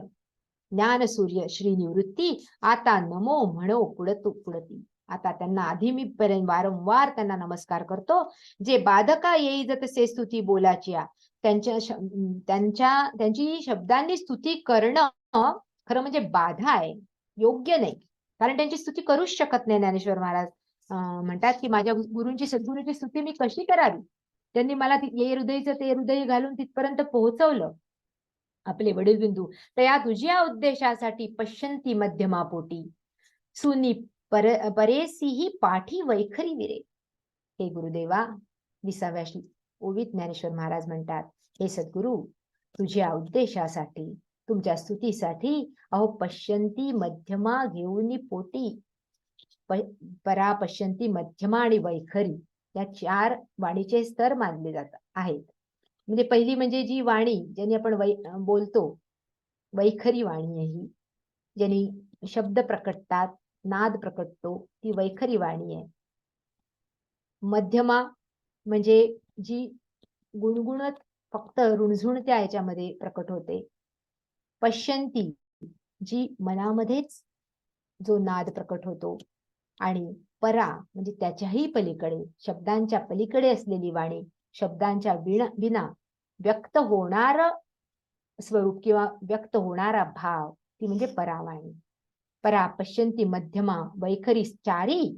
ज्ञान सूर्य श्री निवृत्ती आता नमो म्हणो पुढतु पुढती. आता त्यांना आधी मी वारंवार त्यांना नमस्कार करतो. जे बाधका येई जतसे स्तुती बोलाची, त्यांची शब्दांनी स्तुती करणं खरं म्हणजे बाधा आहे, योग्य नाही. कारण त्यांची स्तुती करूच शकत नाही. ज्ञानेश्वर महाराज म्हणतात की माझ्या गुरूंची सद्गुरूची स्तुती मी कशी करावी? त्यांनी मला ये हृदयचं ते हृदय घालून तिथपर्यंत पोहोचवलं. आपले वडील बिंदू तया तुझ्या उद्देशासाठी पश्यंती मध्यमापोटी सुनी परेसीही पाठी वैखरी विरे. हे गुरुदेवा, 20व्या ओवीत ज्ञानेश्वर महाराज म्हणतात, हे सद्गुरु, तुझ्या उद्देशासाठी, तुमच्या स्तुतीसाठी अहो पश्यंती मध्यमा घेऊन पोटी, परा पश्यंती मध्यमा आणि वैखरी या 4 वाणीचे स्तर मानले जात आहेत. म्हणजे पहिली म्हणजे जी वाणी ज्याने आपण बोलतो, वैखरी वाणी आहे ही, ज्याने शब्द प्रकटतात, नाद प्रकटतो, ती वैखरी वाणी आहे. मध्यमा म्हणजे जी गुणगुणत फक्त रुणझुणत्या याच्यामध्ये प्रकट होते. पश्यंती जी मनामध्येच जो नाद प्रकट होतो. आणि परा म्हणजे त्याच्याही पलीकडे, शब्दांच्या पलीकडे असलेली वाणी, शब्दांच्या विना व्यक्त होणार स्वरूप किंवा व्यक्त होणारा भाव, ती म्हणजे परावाणी. परा पश्यंती मध्यमा वैखरी चारी,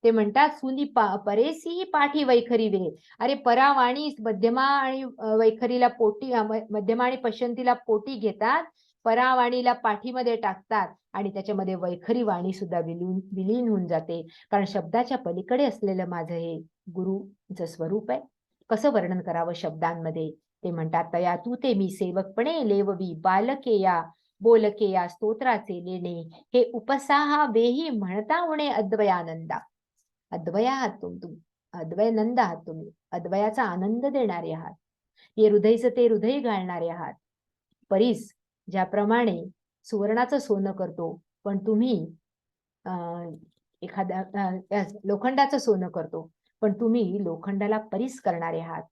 ते म्हणतात सुनी परेसी पाठी वैखरी वे. अरे परावाणी मध्यमा आणि वैखरीला पोटी, मध्यमा आणि पश्यंतीला पोटी घेतात, परावाणीला पाठीमध्ये टाकतात आणि त्याच्यामध्ये वैखरी वाणी सुद्धा विलीन होऊन जाते. कारण शब्दाच्या पलीकडे असलेलं माझं हे गुरुचं स्वरूप आहे. कसं वर्णन करावं शब्दांमध्ये? ते म्हणतात, तया तू ते मी सेवकपणे लेववी बालकेया बोलकेया स्तोत्राचे लेणे हे उपसाहा वेही म्हणता उणे अद्वयानंदा. अद्वया आहात अद्वयनंद आहात तुम्ही, अद्वयाचा आनंद देणारे आहात. हे हृदयचं ते हृदय घालणारे आहात. परीस ज्याप्रमाणे सुवर्णाचं सोनं करतो, पण तुम्ही एखाद्या लोखंडाचं सोनं करतो, पण तुम्ही लोखंडाला परीस करणारे आहात,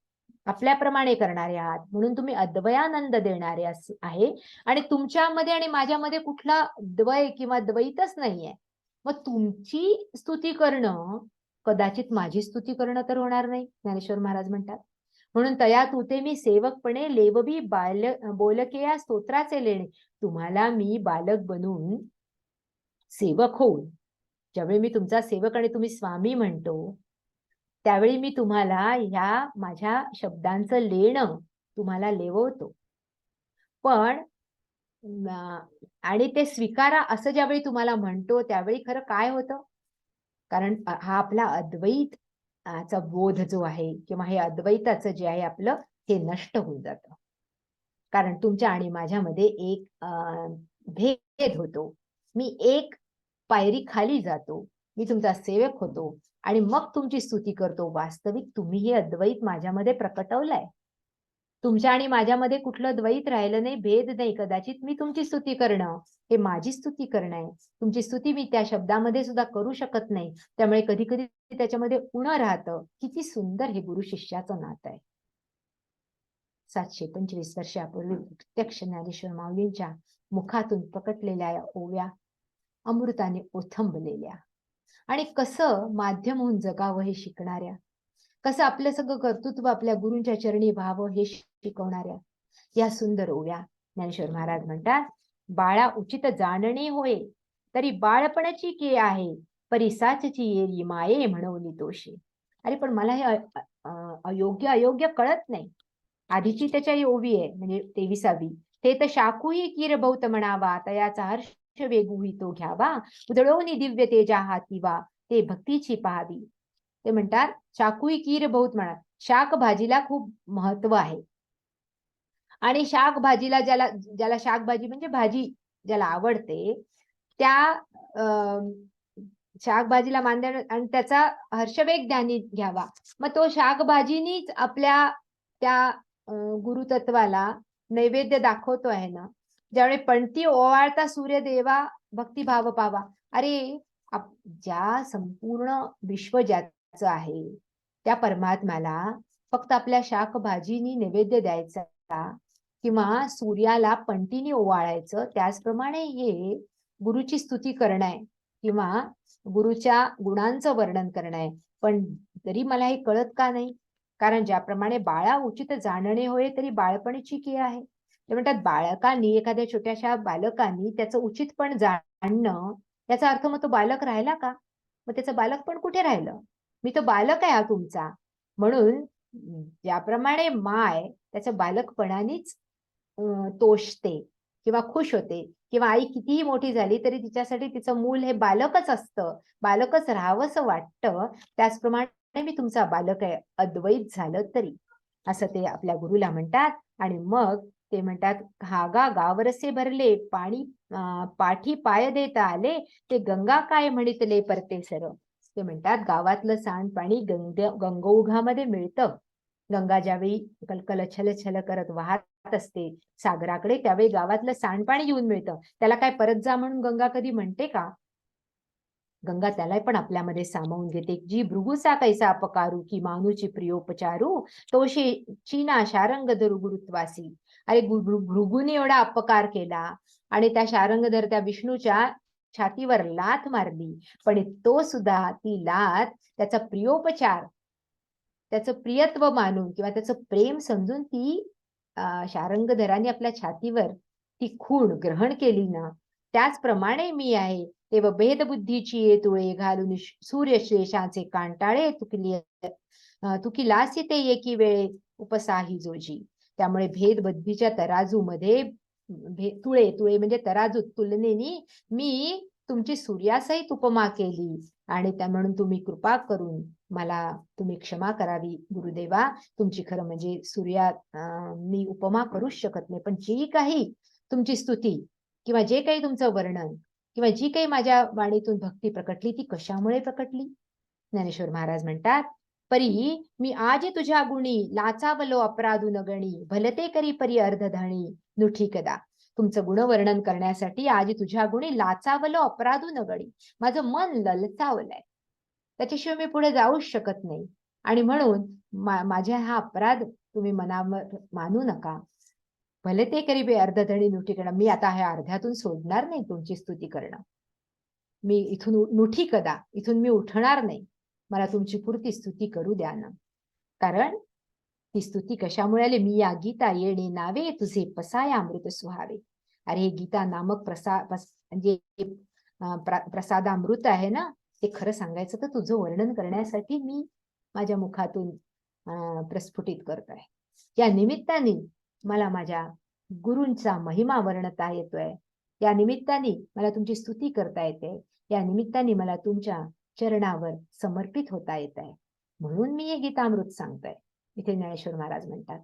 आपल्याप्रमाणे करणारे आहात. म्हणून तुम्ही अद्वयानंद देणारे आहे. आणि तुमच्यामध्ये आणि माझ्यामध्ये कुठला द्वय किंवा द्वैतच नाहीये. मग तुमची स्तुती करणं, कदाचित माझी स्तुती करणं तर होणार नाही, ज्ञानेश्वर महाराज म्हणतात. म्हणून तया तू ते मी सेवकपणे लेवबी बोलके या स्तोत्राचे लेणे. तुम्हाला मी बालक बनून सेवक होऊन, ज्यावेळी मी तुमचा सेवक आणि तुम्ही स्वामी म्हणतो, त्यावेळी मी तुम्हाला ह्या माझ्या शब्दांचं लेणं तुम्हाला लेववतो. पण आणि ते स्वीकारा असं ज्यावेळी तुम्हाला म्हणतो, त्यावेळी खरं काय होतं? कारण हा आपला अद्वैत चा बोध जो आहे किंवा हे अद्वैताचं जे आहे आपलं, हे नष्ट होऊन जातं. कारण तुमच्या आणि माझ्यामध्ये एक भेद होतो. मी एक पायरी खाली जातो, मी तुमचा सेवक होतो आणि मग तुमची स्तुती करतो. वास्तविक तुम्ही हे अद्वैत माझ्यामध्ये प्रकटवलंय. तुमच्या आणि माझ्यामध्ये कुठलं द्वैत राहिलं नाही, भेद नाही. कदाचित मी तुमची स्तुती करणं हे माझी स्तुती करणं आहे. तुमची स्तुती मी त्या शब्दामध्ये सुद्धा करू शकत नाही. त्यामुळे कधी कधी त्याच्यामध्ये उणं राहतं. किती सुंदर हे गुरु शिष्याचं नातं आहे. 725 वर्षापूर्वी प्रत्यक्ष ज्ञानेश्वर माऊलींच्या मुखातून प्रकटलेल्या या ओव्या अमृताने ओथंबलेल्या, आणि कसं माध्यम होऊन जगावं हे शिकणाऱ्या, कसं आपलं सगळं कर्तृत्व आपल्या गुरूंच्या चरणी व्हावं हे शिकवणाऱ्या या सुंदर ओव्या ज्ञानेश्वर महाराज म्हणतात, बाळा उचित जाणणे होय तरी बाळपणाची के आहे, परिसाचची येरी माये म्हणवली तोषी. अरे पण मला हे अयोग्य अयोग्य कळत नाही. आधीची त्याच्या ओवी आहे म्हणजे 23वी, ते तर शाकूही कीर बहुत म्हणावा, तयाचा हर्ष वेगूही तो घ्यावा, उधळवणी दिव्य तेजा हातीवा, ते भक्तीची पाहावी. ते म्हणतात शाकूही कीर बहुत म्हणा, शाक भाजीला खूप महत्व आहे. आणि शाक भाजीला ज्याला शाकभाजी म्हणजे भाजी ज्याला आवडते, त्या शाकभाजीला मान आणि त्याचा हर्षवेग ध्यानी घ्यावा. मग तो शाकभाजीनीच आपल्या त्या गुरुतत्वाला नैवेद्य दाखवतो आहे ना. ज्यावेळी पणती ओवाळता सूर्यदेवा भक्तिभाव पावा. अरे ज्या संपूर्ण विश्व ज्याचं आहे त्या परमात्म्याला फक्त आपल्या शाकभाजीनी नैवेद्य द्यायचा किंवा सूर्याला पणतीने ओवाळायचं, त्याचप्रमाणे हे गुरुची स्तुती करणं आहे किंवा गुरुच्या गुणांचं वर्णन करणं आहे. पण तरी मला हे कळत का नाही? कारण ज्याप्रमाणे बाळा उचित जाणणे होय तरी बाळपणीची की आहे. ते म्हणतात बालकांनी, एखाद्या छोट्याशा बालकांनी त्याचं उचितपण जाणणं, याचा अर्थ मग तो बालक राहिला का? मग त्याचं बालकपण कुठे राहिलं? मी तो बालक आहे हा तुमचा. म्हणून ज्याप्रमाणे माय त्याच्या बालकपणानेच तोषते किंवा खुश होते, किंवा आई कितीही मोठी झाली तरी तिच्यासाठी तिचं मूल हे बालकच असतं, बालकच राहावंसं वाटतं. त्याचप्रमाणे मी तुमचा बालक आहे, अद्वैत झालं तरी, असं ते आपल्या गुरुला म्हणतात. आणि मग ते म्हणतात, हागा गावरसे भरले पाणी पाठी पाय देता आले, ते गंगा काय म्हणितले परते सर. ते म्हणतात गावातलं सांडपाणी गंगोघामध्ये मिळतं. गंगा ज्यावेळी कलकल छल छल करत वाहत असते सागराकडे, त्यावेळी गावातलं सांडपाणी येऊन मिळतं. त्याला काय परत जा म्हणून गंगा कधी म्हणते का? गंगा त्याला पण आपल्यामध्ये सामावून घेते. जी भृगुचा कैसा अपकारू की मानूची प्रियोपचारू, तोशी चीना शारंगधर गुरुत्वासी. अरे भृगुने एवढा अपकार केला आणि त्या शारंगधर त्या विष्णूच्या छातीवर लाथ मारली, पण तो सुद्धा ती लाथ त्याचा प्रियोपचार, त्याचं प्रियत्व मानून किंवा त्याचं प्रेम समजून ती शारंगधराने आपल्या छातीवर ती खूण ग्रहण केली ना. त्याचप्रमाणे मी आहे तेव्हा भेदबुद्धीची ये तुळे घालून सूर्यश्लेषाचे कांटाळे तुकिलासी ते एकी वेळे उपसाही जोजी. त्यामुळे भेदबुद्धीच्या तराजूमध्ये तुळे म्हणजे तराजू तुलनेनी मी तुमची सूर्यासहित उपमा केली आणि त्या म्हणून तुम्ही कृपा करून मला तुम्ही क्षमा करावी गुरुदेवा. तुमची खरं म्हणजे मी उपमा करूच शकत नाही, पण जी काही तुमची स्तुती किंवा जे काही तुमचं वर्णन किंवा जी काही माझ्या वाणीतून भक्ती प्रकटली ती कशामुळे प्रकटली? ज्ञानेश्वर महाराज म्हणतात, परी मी आज तुझ्या गुणी लाचावलो अपराधू नगणी भलते करी परी अर्धधणी नुठी कदा. तुमचं गुणवर्णन करण्यासाठी आज तुझ्या गुणी लाचावलो अपराधू नगणी. माझं मन ललचावलंय, त्याच्याशिवाय मी पुढे जाऊच शकत नाही. आणि म्हणून माझ्या हा अपराध तुम्ही मनावर मानू नका. भले ते करी बे अर्धधणी नुठी कदा. मी आता ह्या अर्ध्यातून सोडणार नाही तुमची स्तुती करणं. मी इथून नुठी कदा, इथून मी उठणार नाही. मला तुमची पुरती स्तुती करू द्या ना. कारण ती स्तुती कशामुळे आली? मी या गीता येणे नावे तुझे पसाया अमृत सुहावे. अरे हे गीता नामक म्हणजे प्रसादामृत आहे ना, ते खरं सांगायचं तर तुझं वर्णन करण्यासाठी मी माझ्या मुखातून प्रस्फुटित करत आहे. या निमित्ताने मला माझ्या गुरूंचा महिमा वर्णता येतोय. या निमित्ताने मला तुमची स्तुती करता येते. या निमित्ताने मला तुमच्या चरणावर समर्पित होता येत आहे. म्हणून मी हे गीतामृत सांगतोय. इथे ज्ञानेश्वर महाराज म्हणतात,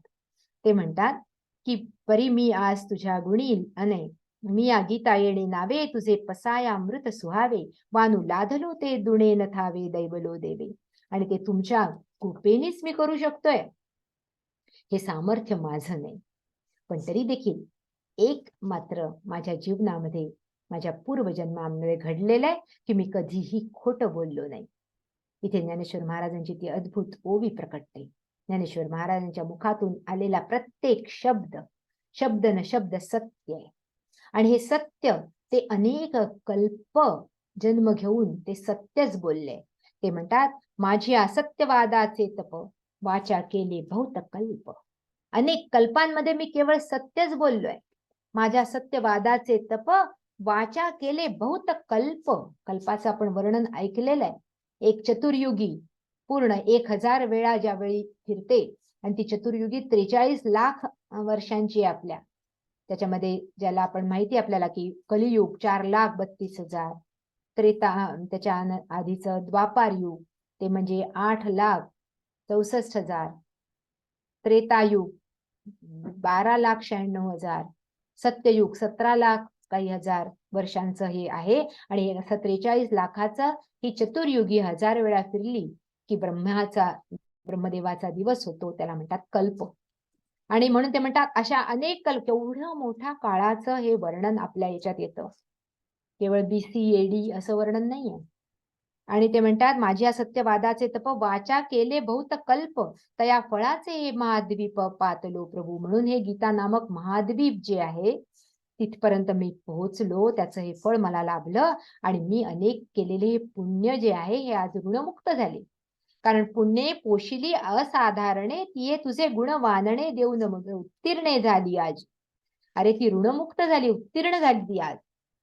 ते म्हणतात की परी मी आज तुझ्या गुणी अने मी या गीता येणे नावे तुझे पसाया अमृत सुहावे वानू लाधलो ते दुणे न थावे दैवलो देवे. आणि ते तुमच्या कृपेनेच मी करू शकतोय. हे सामर्थ्य माझं नाही, पण तरी देखील एक मात्र माझ्या जीवनामध्ये माझ्या पूर्वजन्मामध्ये घडलेलं आहे की मी कधीही खोटं बोललो नाही. इथे ज्ञानेश्वर महाराजांची ती अद्भुत ओवी प्रकटते. ज्ञानेश्वर महाराजांच्या मुखातून आलेला प्रत्येक शब्द न शब्द सत्य आहे. आणि हे सत्य ते अनेक कल्प जन्म घेऊन ते सत्यच बोलले. ते म्हणतात, माझी असत्यवादाचे तप वाचा केले बहुत कल्प. अनेक कल्पांमध्ये मी केवळ सत्यच बोललोय. माझ्या सत्यवादाचे तप वाचा केले बहुत कल्प. कल्पाचं आपण वर्णन ऐकलेलं आहे. एक चतुर्युगी पूर्ण 1000 वेळा ज्यावेळी फिरते आणि ती चतुर्युगी 43 लाख वर्षांची आपल्या त्याच्यामध्ये ज्याला आपण माहिती आपल्याला की कलियुग 4,32,000, त्याच्या आधीचं द्वापार युग ते म्हणजे 8,64,000, त्रेतायुग 12,96,000, सत्ययुग 17 लाख काही हजार वर्षांचं हे आहे. आणि 43 लाखाचं ही चतुर्युगी 1000 वेळा फिरली की ब्रह्मदेवाचा दिवस होतो, त्याला म्हणतात कल्प. आणि म्हणून ते म्हणतात अशा अनेक कल्प, एवढं मोठ्या काळाचं हे वर्णन आपल्या याच्यात येतं. केवळ BC-AD असं वर्णन नाहीये. आणि ते म्हणतात, माझ्या सत्यवादाचे तप वाचा केले बहुत कल्प तया फळाचे महाद्वीप पातलो प्रभू. म्हणून हे गीता नामक महाद्वीप जे आहे तिथपर्यंत मी पोहोचलो, त्याचं हे फळ मला लाभलं. आणि मी अनेक केलेले हे पुण्य जे आहे हे आज ऋणमुक्त झाले. कारण पुण्ये पोशिली असाधारणे तिये तुझे गुण वानणे देऊन मग उत्तीर्णे झाली आज. अरे ती ऋणमुक्त झाली, उत्तीर्ण झाली ती आज.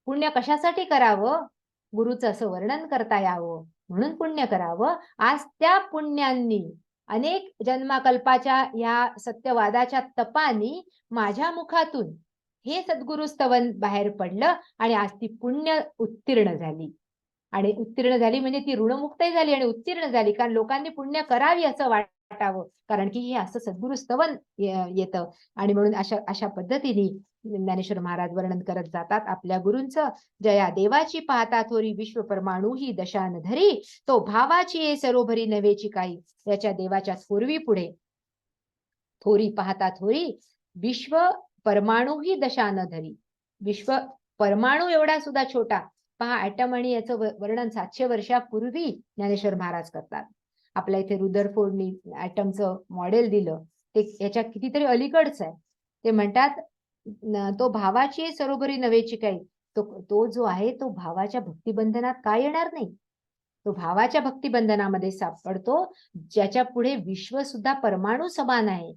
पुण्य कशासाठी करावं? गुरुचं असं वर्णन करता यावं म्हणून पुण्य करावं. आज त्या पुण्यांनी अनेक जन्माकल्पाच्या या सत्यवादाच्या तपानी माझ्या मुखातून हे सद्गुरु स्तवन बाहेर पडलं आणि आज ती पुण्य उत्तीर्ण झाली. आणि उत्तीर्ण झाली म्हणजे ती ऋणमुक्तही झाली आणि उत्तीर्ण झाली. कारण लोकांनी पुण्य करावी असं वाटावं, कारण की हे असं सद्गुरु स्तवन येतं. आणि म्हणून अशा पद्धतीने ज्ञानेश्वर महाराज वर्णन करत जातात आपल्या गुरूंचं. जया देवाची पाहता थोरी विश्व परमाणू ही दशा न धरी तो भावाची ये सरोभरी नव्हेची काही. याच्या देवाच्या थोरवी पुढे थोरी पाहता थोरी विश्व परमाणू ही दशा न धरी. विश्व परमाणू एवढा सुद्धा छोटा पहा. ऍटम आणि याचं वर्णन 700 वर्षापूर्वी ज्ञानेश्वर महाराज करतात. आपल्या इथे रुदरफोर्डनी ऍटमचं मॉडेल दिलं, ते याच्या कितीतरी अलीकडचं आहे. ते म्हणतात तो भावाची सरोभरी नव्हेची काही. तो जो आहे तो भावाच्या भक्तिबंधनात का येणार नाही? तो भावाच्या भक्तिबंधनामध्ये सापडतो, ज्याच्या पुढे विश्व सुद्धा परमाणू समान आहे.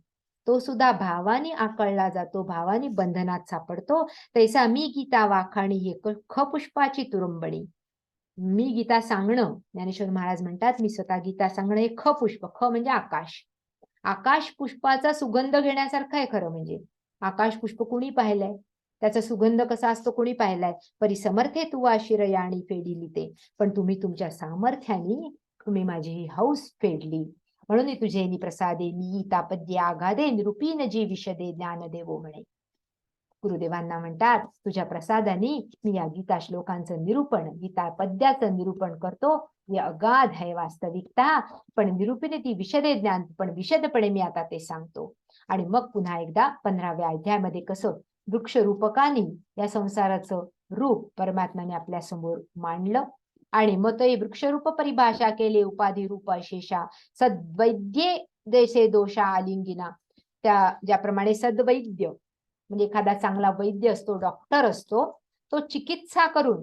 तो सुद्धा भावानी आकळला जातो, भावानी बंधनात सापडतो. तैसा मी गीता वाखाणी हे खपुष्पाची तुरुंबणी. मी गीता सांगणं, ज्ञानेश्वर महाराज म्हणतात मी स्वतः गीता सांगणं हे खपुष्प. ख म्हणजे आकाश. आकाश पुष्पाचा सुगंध घेण्यासारखं आहे खरं म्हणजे. आकाश पुष्प कुणी पाहिलंय? त्याचा सुगंध कसा असतो कोणी पाहिलाय? परिसमर्थे तू आशिरयाणी फेडिली ते. पण तुम्ही तुमच्या सामर्थ्याने तुम्ही माझी ही हौस फेडली. म्हणून तुझे प्रसादे मी तापद्ये आघादे निरूपीन जी विशदे ज्ञान देवो म्हणे. गुरुदेवांना म्हणतात तुझ्या प्रसादाने मी या गीता श्लोकांचं निरूपण, गीता पद्याचं निरूपण करतो. ही अगाध आहे वास्तविकता, पण निरूपीने ती विशदे ज्ञान, पण विशदपणे मी आता ते सांगतो. आणि मग पुन्हा एकदा 15व्या अध्यायामध्ये कसं वृक्ष रूपकाने या संसाराचं रूप परमात्म्याने आपल्या समोर मांडलं. आणि मग तो वृक्षरूप परिभाषा केले उपाधी रूप अशेषा सद्वैद्ये देशे दोषा आलिंगिना. त्या ज्याप्रमाणे सद्वैद्य म्हणजे एखादा चांगला वैद्य असतो, डॉक्टर असतो, तो चिकित्सा करून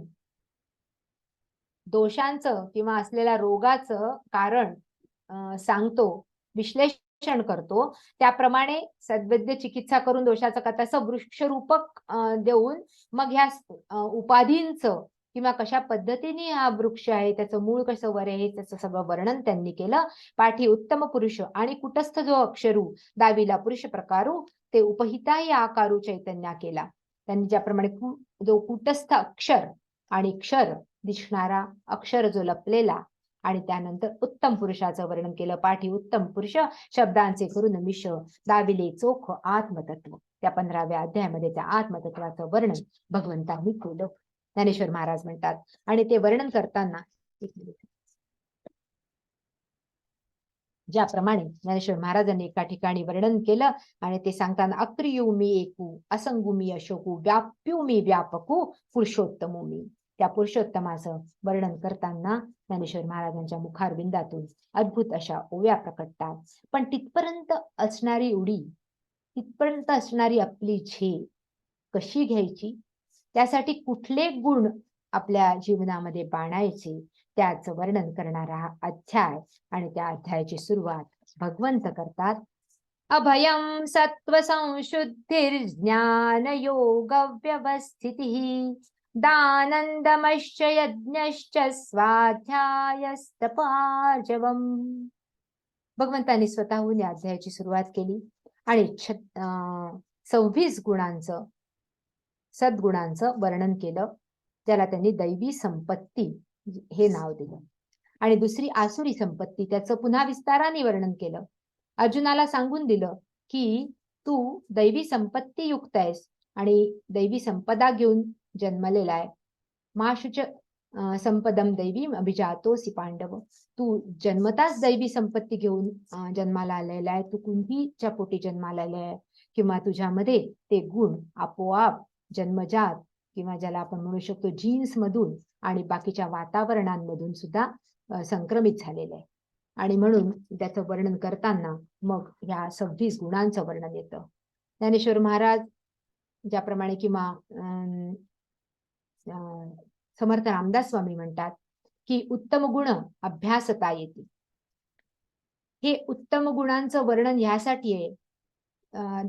दोषांचं किंवा असलेल्या रोगाचं कारण सांगतो, विश्लेषण करतो. त्याप्रमाणे सद्वैद्य चिकित्सा करून दोषाचं का तसं वृक्षरूपक देऊन मग ह्या उपाधींचं किंवा कशा पद्धतीने हा वृक्ष आहे, त्याचं मूळ कसं वर आहे, त्याचं सगळं वर्णन त्यांनी केलं. पाठी उत्तम पुरुष आणि कुटस्थ जो अक्षरू दाविला पुरुष प्रकारू ते उपहिताही आकारू चैतन्या केला. त्यांनी ज्याप्रमाणे जो कुटस्थ अक्षर आणि क्षर दिसणारा अक्षर जो लपलेला आणि त्यानंतर उत्तम पुरुषाचं वर्णन केलं. पाठी उत्तम पुरुष शब्दांचे करून मिश दाविले चोख आत्मतत्व. त्या 15व्या अध्यायामध्ये त्या आत्मतत्वाचं वर्णन भगवंतांनी केलं. ज्ञानेश्वर महाराज म्हणतात. आणि ते वर्णन करताना ज्याप्रमाणे ज्ञानेश्वर महाराजांनी एका ठिकाणी वर्णन केलं आणि ते सांगताना अक्रियू मी एकू असंगू मी अशोकू व्याप्यू मी व्यापकू पुरुषोत्तमू मी. त्या पुरुषोत्तमाचं वर्णन करताना ज्ञानेश्वर महाराजांच्या मुखारविंदातून अद्भुत अशा ओव्या प्रकटतात. पण तिथपर्यंत असणारी उडी, तिथपर्यंत असणारी आपली झेप कशी घ्यायची, त्यासाठी कुठले गुण आपल्या जीवनामध्ये बाणायचे, त्याचं वर्णन करणारा हा अध्याय. आणि त्या अध्यायाची सुरुवात भगवंत करतात. अभयम सत्व संशुद्धिर्ज्ञान योग व्यवस्थितिः दानंदमश्च यज्ञश्च स्वाध्यायस्तपार्जवम्. भगवंतांनी स्वतःहून या अध्यायाची सुरुवात केली आणि 26 गुणांचं, सद्गुणांचं वर्णन केलं, ज्याला त्यांनी दैवी संपत्ती हे नाव दिलं. आणि दुसरी आसुरी संपत्ती, त्याचं पुन्हा विस्ताराने वर्णन केलं. अर्जुनाला सांगून दिलं की तू दैवी संपत्ती युक्त आहेस आणि दैवी संपदा घेऊन जन्मलेला आहे. माशुच संपदम दैवी अभिजातोसी पांडव. तू जन्मताच दैवी संपत्ती घेऊन जन्माला आलेला आहे. तू कुंतीच्या पोटी जन्माला आलेला आहे किंवा तुझ्यामध्ये ते गुण आपोआप जन्मजात किंवा ज्याला आपण म्हणू शकतो जीन्स मधून आणि बाकीच्या वातावरणांमधून सुद्धा संक्रमित झालेलं आहे. आणि म्हणून त्याचं वर्णन करताना मग ह्या 26 गुणांचं वर्णन येतं. ज्ञानेश्वर महाराज ज्याप्रमाणे किंवा समर्थ रामदास स्वामी म्हणतात की उत्तम गुण अभ्यासता येते. हे उत्तम गुणांचं वर्णन ह्यासाठी आहे.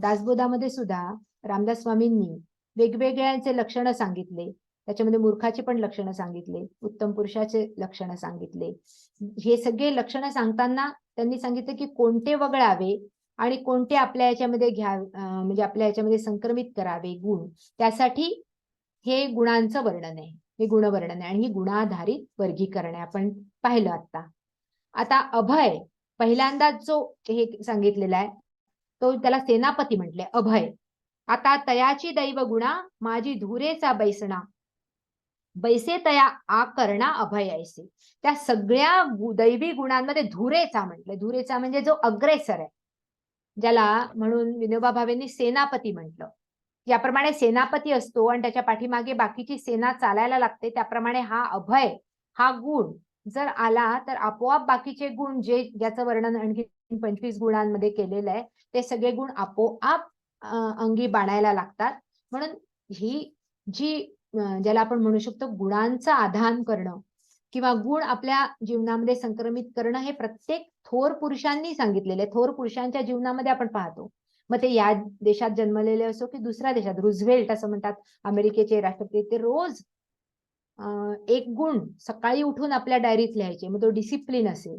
दासबोधामध्ये सुद्धा रामदास स्वामींनी वेगवेगळ्यांचे लक्षणं सांगितले. त्याच्यामध्ये मूर्खाचे पण लक्षणं सांगितले, उत्तम पुरुषाचे लक्षणं सांगितले. हे सगळे लक्षणं सांगताना त्यांनी सांगितलं की कोणते वगळावे आणि कोणते आपल्या याच्यामध्ये म्हणजे आपल्या याच्यामध्ये संक्रमित करावे गुण. त्यासाठी हे गुणांचं वर्णन आहे, हे गुणवर्णन आहे. आणि ही गुणाधारित वर्गीकरण आहे. आपण पाहिलं आता अभय पहिल्यांदा जो हे सांगितलेला आहे तो त्याला सेनापती म्हटले अभय. आता तयाची दैव गुणा माझी धुरेचा बैसणा बैसे तया आकरणा अभय ऐसे. त्या सगळ्या दैवी गुणांमध्ये धुरेचा म्हटलं. धुरेचा म्हणजे जो अग्रेसर आहे, ज्याला म्हणून विनोबा भावेंनी सेनापती म्हटलं. ज्याप्रमाणे सेनापती असतो आणि त्याच्या पाठीमागे बाकीची सेना चालायला लागते, त्याप्रमाणे हा अभय हा गुण जर आला तर आपोआप बाकीचे गुण जे ज्याचं वर्णन आणखी 25 गुणांमध्ये केलेलं आहे ते सगळे गुण आपोआप अंगी बाणायला लागतात. म्हणून ही जी ज्याला आपण म्हणू शकतो गुणांचं आधान करणं किंवा गुण आपल्या जीवनामध्ये संक्रमित करणं हे प्रत्येक थोर पुरुषांनी सांगितलेले. थोर पुरुषांच्या जीवनामध्ये आपण पाहतो, मग ते या देशात जन्मलेले असो की दुसऱ्या देशात. रुझवेल्ट असं म्हणतात, अमेरिकेचे राष्ट्रपती, ते रोज एक गुण सकाळी उठून आपल्या डायरीत लिहायचे. मग तो डिसिप्लिन असेल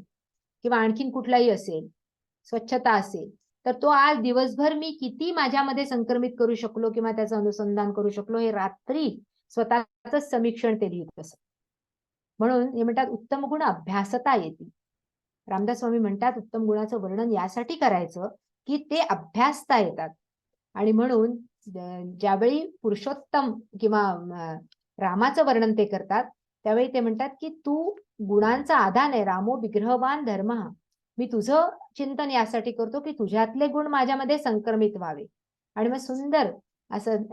किंवा आणखीन कुठलाही असेल, स्वच्छता असेल, तर तो आज दिवसभर मी किती माझ्यामध्ये संक्रमित करू शकलो किंवा त्याचं अनुसंधान करू शकलो हे रात्री स्वतःच समीक्षण ते लिहित असत. म्हणून हे म्हणतात उत्तम गुण अभ्यासता येतील. रामदास स्वामी म्हणतात उत्तम गुणाचं वर्णन यासाठी करायचं की ते अभ्यासता येतात. आणि म्हणून ज्यावेळी पुरुषोत्तम किंवा रामाचं वर्णन ते करतात त्यावेळी ते म्हणतात की तू गुणांचा आधार आहे. रामो विग्रहवान धर्म. मी तुझं चिंतन यासाठी करतो की तुझ्यातले गुण माझ्यामध्ये संक्रमित व्हावे. आणि मग सुंदर असं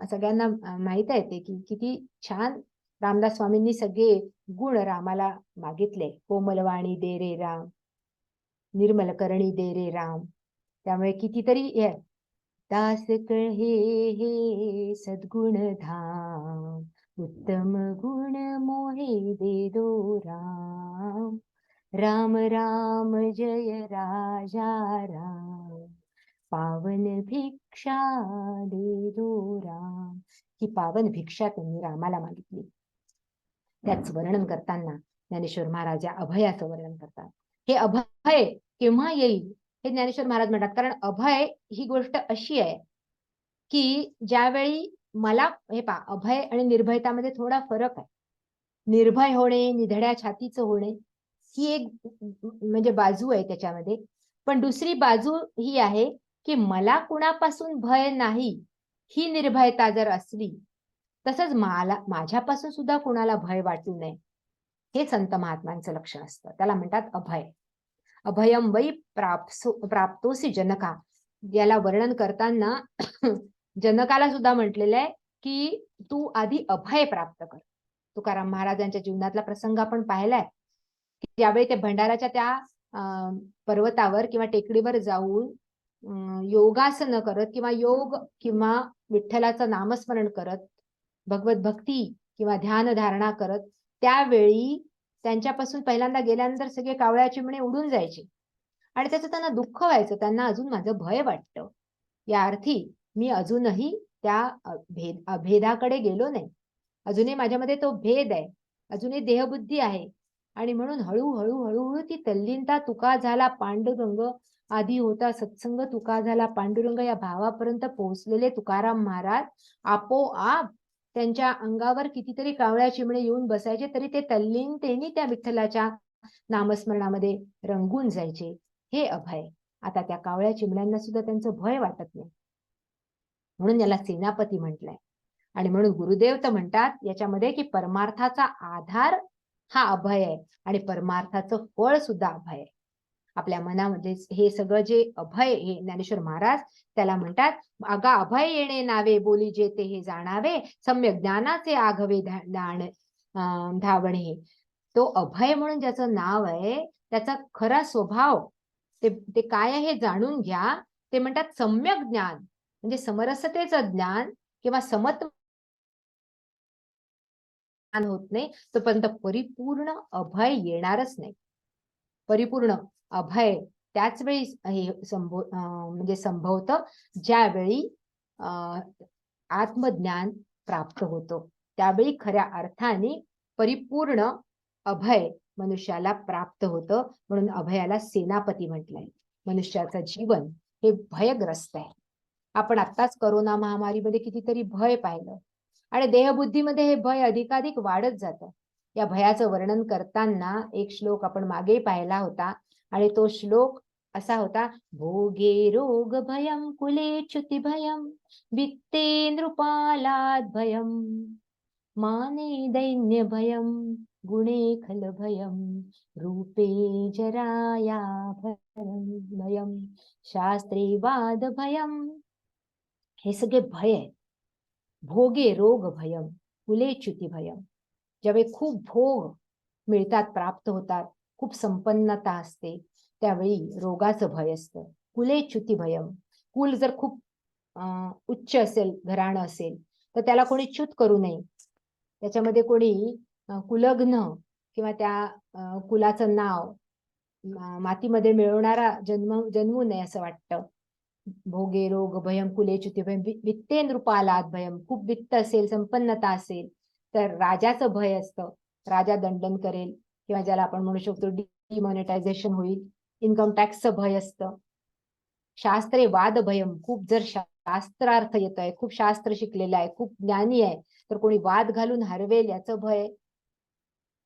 सगळ्यांना माहित आहे ते की किती छान रामदास स्वामींनी सगळे गुण रामाला मागितले. कोमलवाणी दे रे राम, निर्मल करणी दे रे राम. त्यामुळे कितीतरी दास कहे हे सद्गुण धाम, उत्तम गुण मोहे दे दो राम. राम राम जय राजा राम, पावन भिक्षा दे दो राम. ही पावन भिक्षा त्यांनी रामाला मागितली. त्याच वर्णन करताना ज्ञानेश्वर महाराज या अभयाचं वर्णन करतात. हे अभय केव्हा येईल हे ज्ञानेश्वर महाराज म्हणतात. कारण अभय ही गोष्ट अशी आहे की ज्यावेळी मला हे अभय आणि निर्भयतामध्ये थोडा फरक आहे. निर्भय होणे, निधड्या छातीचं होणे ही एक म्हणजे बाजू आहे त्याच्यामध्ये. पण दुसरी बाजू ही आहे की मला कुणापासून भय नाही ही निर्भयता जर असली, तसंच माझ्यापासून सुद्धा कुणाला भय वाटू नये हे संत महात्मांचं लक्षण असतं. त्याला म्हणतात अभय. अभयम वै प्राप्तोसी जनका. याला वर्णन करताना जनकाला सुद्धा म्हटलेलं आहे की तू आधी अभय प्राप्त कर. तुकाराम महाराजांच्या जीवनातला प्रसंग आपण पाहिलाय. ज्यावेळी ते भंडाराच्या त्या पर्वतावर किंवा टेकडीवर जाऊन योगासन करत किंवा योग किंवा विठ्ठलाचं नामस्मरण करत भगवत भक्ती किंवा ध्यान धारणा करत त्यावेळी त्यांच्यापासून पहिल्यांदा गेल्यानंतर सगळे कावळ्या चिमणे उडून जायचे आणि त्याचं त्यांना दुःख व्हायचं. त्यांना अजून माझं भय वाटतं. या अर्थी मी अजूनही त्या अभेदाकडे गेलो नाही. अजूनही माझ्यामध्ये तो भेद आहे, अजूनही देहबुद्धी आहे. आणि म्हणून हळूहळू हळूहळू ती तल्लीनता तुका झाला पांडुरंग, आधी होता सत्संग तुका झाला पांडुरंग, या भावापर्यंत पोहोचलेले तुकाराम महाराज आपोआप त्यांच्या अंगावर कितीतरी कावळ्या चिमणे येऊन बसायचे तरी ते तल्लीनतेने त्या विठ्ठलाच्या नामस्मरणामध्ये रंगून जायचे. हे अभय. आता त्या कावळ्या चिमण्यांना सुद्धा त्यांचं भय वाटत नाही, म्हणून याला सेनापती म्हटलंय. आणि म्हणून गुरुदेव तर म्हणतात याच्यामध्ये की परमार्थाचा आधार हा अभय आहे आणि परमार्थाचं फळ सुद्धा अभय आहे. आपल्या मनामध्ये हे सगळं जे अभय, हे ज्ञानेश्वर महाराज त्याला म्हणतात अगा अभय येणे नावे, बोली जेते हे जाणावे, सम्यक ज्ञानाचे आघवे धावणे. तो अभय म्हणून ज्याचं नाव आहे त्याचा खरा स्वभाव ते काय आहे हे जाणून घ्या. ते म्हणतात सम्यक ज्ञान, म्हणजे समरसतेचं ज्ञान किंवा समत्व होत नाही तोपर्यंत परिपूर्ण अभय येणारच नाही. परिपूर्ण अभय त्याच वेळी हे म्हणजे संभवतं ज्यावेळी आत्मज्ञान प्राप्त होतं. त्यावेळी खऱ्या अर्थाने परिपूर्ण अभय मनुष्याला प्राप्त होतं. म्हणून अभयाला सेनापती म्हटलंय. मनुष्याचं जीवन हे भयग्रस्त आहे. आपण आत्ताच कोरोना महामारीमध्ये कितीतरी भय पाहिलं आणि देहबुद्धीमध्ये हे भय अधिकाधिक वाढत जातं. या भयाचं वर्णन करताना एक श्लोक आपण मागे पाहिला होता आणि तो श्लोक असा होता, भोगे रोग भयम कुले च्युती भयम वित्ते नृपालाद भयम माने दैन्य भयम गुणे खल भयम रूपे जराया भयम शास्त्रे वाद भयम. हे सगळे भय आहेत. भोगे रोग भयम कुले च्युती भयम. ज्यावेळी खूप भोग मिळतात, प्राप्त होतात, खूप संपन्नता असते, त्यावेळी रोगाचं भय असतं. कुले च्युती भयम. कुल जर खूप उच्च असेल, घराणं असेल तर त्याला कोणी च्युत करू नये. त्याच्यामध्ये कोणी कुलग्न किंवा त्या कुलाचं नाव मातीमध्ये मिळवणारा जन्मू नये असं वाटतं. भोगे रोग भयम कुले च्युती भयम वित्ते नृपालाद भयम. खूप वित्त असेल, संपन्नता असेल तर राजाचं भय असतं. राजा दंडन करेल किंवा ज्याला आपण म्हणू शकतो डिमॉनिटायझेशन होईल. इन्कम टॅक्सचं भय असतं. शास्त्रे वाद भयम, खूप जर शास्त्रार्थ येत आहे, खूप शास्त्र शिकलेलं आहे, खूप ज्ञानी आहे, तर कोणी वाद घालून हरवेल याचं भय.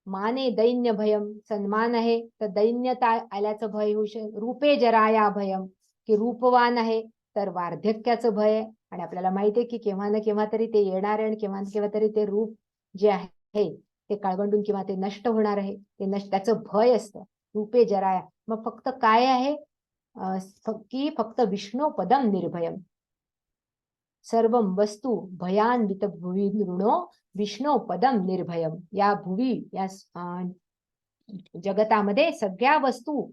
माने दैन्य भयम, सन्मान आहे तर दैन्यता आल्याचं भय होऊ शकतं. रूपे जराया भयम, की रूपवान आहे तर वार्धक्याचं भय. आणि आपल्याला माहिती आहे की केव्हा ना केव्हा तरी ते येणार आहे आणि केव्हा ना केव्हा तरी ते रूप जे आहे ते काळवंडून किंवा ते नष्ट होणार आहे, ते त्याचं भय असतं. रूपे जराया, मग फक्त काय आहे की फक्त विष्णू पदम निर्भयम, सर्व वस्तू भयान्वित भुवी ऋणो विष्णू पदम निर्भयम. या भुवी या जगतामध्ये सगळ्या वस्तू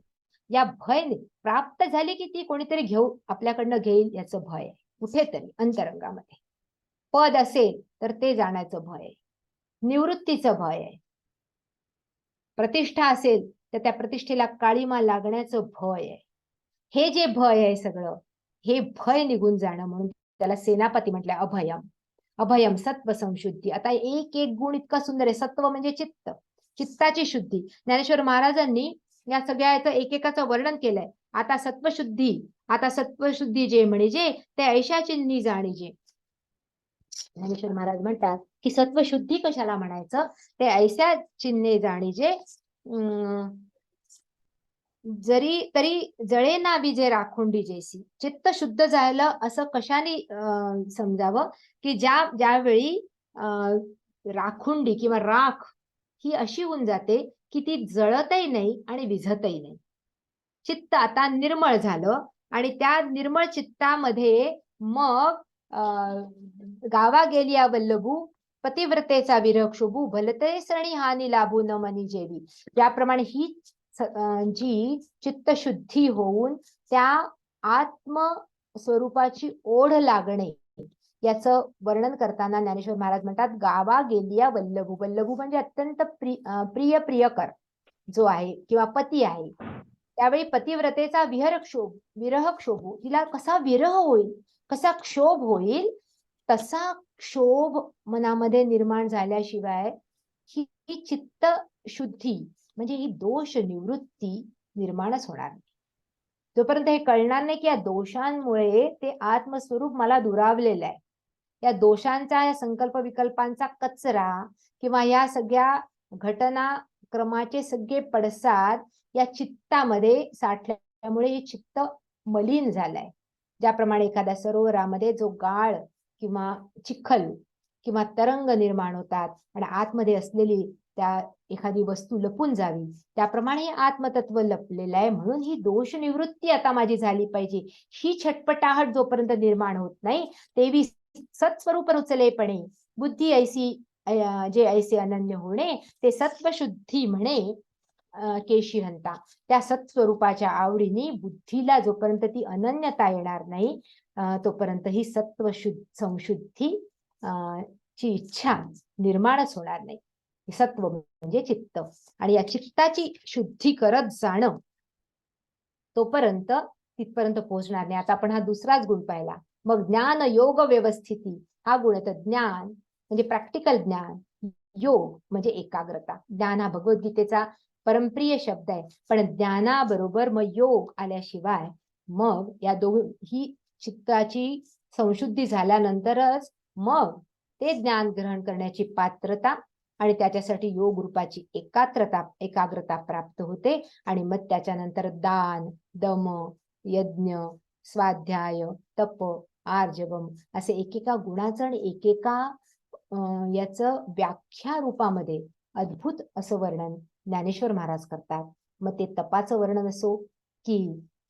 या भय प्राप्त झाली की ती कोणीतरी आपल्याकडनं घेईल याचं भय आहे, कुठेतरी अंतरंगामध्ये. पद असेल तर ते जाण्याचं भय आहे, निवृत्तीचं भय आहे. प्रतिष्ठा असेल तर त्या प्रतिष्ठेला काळीमा लागण्याचं भय आहे. हे जे भय आहे सगळं, हे भय निघून जाणं, म्हणून त्याला सेनापती म्हटलंय अभयम. अभयम सत्व संशुद्धी. आता एक एक गुण इतका सुंदर आहे. सत्व म्हणजे चित्त, चित्ताची शुद्धी. ज्ञानेश्वर महाराजांनी या सगळ्या एकेकाचं वर्णन केलंय. आता सत्वशुद्धी जे म्हणजे ते ऐशाचिन्नी जाणीजे. ज्ञानेश्वर महाराज म्हणतात की सत्वशुद्धी कशाला म्हणायचं, ते ऐशा चिन्हे जाणीजे जरी तरी जळे ना विजे राखुंडी जैसी. चित्त शुद्ध झालं असं कशाने समजावं, की ज्यावेळी राखुंडी किंवा राख ही अशी होऊन जाते की ती जळतही नाही आणि विझतही नाही. चित्त आता निर्मळ झालं आणि त्या निर्मळ चित्तामध्ये मग गावा गेलिया वल्लभू पतिव्रतेचा विरह शोभू भलते सणी हानी लाभू न मनी जेवी. ज्याप्रमाणे ही जी चित्तशुद्धी होऊन त्या आत्मस्वरूपाची ओढ लागणे याचं वर्णन करताना ज्ञानेश्वर महाराज म्हणतात गावा गेलिया वल्लभू. वल्लभू म्हणजे अत्यंत प्रियकर जो आहे किंवा पती आहे. त्यावेळी पतिव्रतेचा विरह क्षोभू, तिला कसा विरह होईल, कसा क्षोभ होईल, तसा क्षोभ मनामध्ये निर्माण झाल्याशिवाय ही चित्त शुद्धी म्हणजे ही दोष निवृत्ती निर्माणच होणार नाही. जोपर्यंत हे कळणार नाही की या दोषांमुळे ते आत्मस्वरूप मला दुरावलेलं आहे, या दोषांचा, या संकल्प विकल्पांचा कचरा किंवा या सगळ्या घटना क्रमाचे सगळे पडसाद या चित्तामध्ये साठल्यामुळे हे चित्त मलिन झालंय. ज्याप्रमाणे एखाद्या सरोवरामध्ये जो गाळ किंवा चिखल किंवा तरंग निर्माण होतात आणि आतमध्ये असलेली त्या एखादी वस्तू लपून जावी, त्याप्रमाणे आत्मतत्व लपलेलं आहे. म्हणून ही दोष निवृत्ती आता माझी झाली पाहिजे. ही छटपटाहट जोपर्यंत निर्माण होत नाही तेवी सत्स्वरूप रुचलेपणे बुद्धी ऐसी जे ऐसे अनन्य होणे ते सत्वशुद्धी म्हणे केशी हंता. त्या सत्स्वरूपाच्या आवडीने बुद्धीला जोपर्यंत ती अनन्यता येणार नाही तोपर्यंत ही संशुद्धी ची इच्छा निर्माणच होणार नाही. सत्व म्हणजे चित्त, आणि या चित्ताची शुद्धी करत जाणं तोपर्यंत तिथपर्यंत पोहोचणार नाही. आता आपण हा दुसराच गुण पाहिला. मग ज्ञान योग व्यवस्थिती हा गुण येतो. ज्ञान म्हणजे प्रॅक्टिकल ज्ञान, योग म्हणजे एकाग्रता. ज्ञान हा भगवद्गीतेचा परमप्रिय शब्द आहे, पण ज्ञानाबरोबर मग योग आल्याशिवाय मग या ही चित्ताची संशुद्धी झाल्यानंतरच मग ते ज्ञान ग्रहण करण्याची पात्रता आणि त्याच्यासाठी योग रूपाची एकाग्रता प्राप्त होते. आणि मग त्याच्यानंतर दान, दम, यज्ञ, स्वाध्याय, तप, आर्जवम असे एकेका गुणाचं आणि एकेका याचं व्याख्या रूपामध्ये अद्भुत असं वर्णन ज्ञानेश्वर महाराज करतात. मग ते तपाचं वर्णन असो की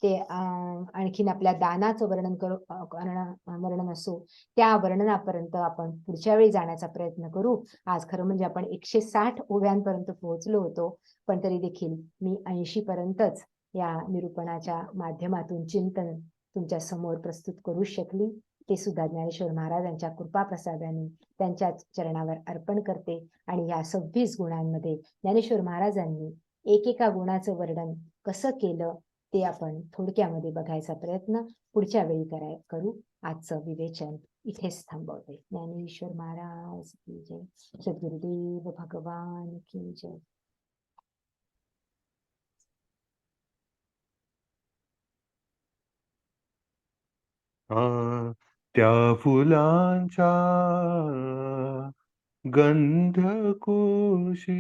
ते आणखीन आपल्या दानाचं वर्णन असो, त्या वर्णनापर्यंत आपण पुढच्या वेळी जाण्याचा प्रयत्न करू. आज खरं म्हणजे आपण 160 ओव्यांपर्यंत पोहोचलो होतो, पण तरी देखील मी 80 पर्यंतच या निरूपणाच्या माध्यमातून चिंतन तुमच्या समोर प्रस्तुत करू शकली. ते सुद्धा ज्ञानेश्वर महाराजांच्या कृपाप्रसादाने त्यांच्या चरणावर अर्पण करते. आणि या 26 गुणांमध्ये ज्ञानेश्वर महाराजांनी एकेका गुणाचं वर्णन कसं केलं ते आपण थोडक्यामध्ये बघायचा प्रयत्न पुढच्या वेळी करू. आजचं विवेचन इथेच थांबवते. ज्ञानेश्वर महाराज की जय. सद्गुरुदेव भगवान की जय.
त्या फुलांच्या गंधकोशी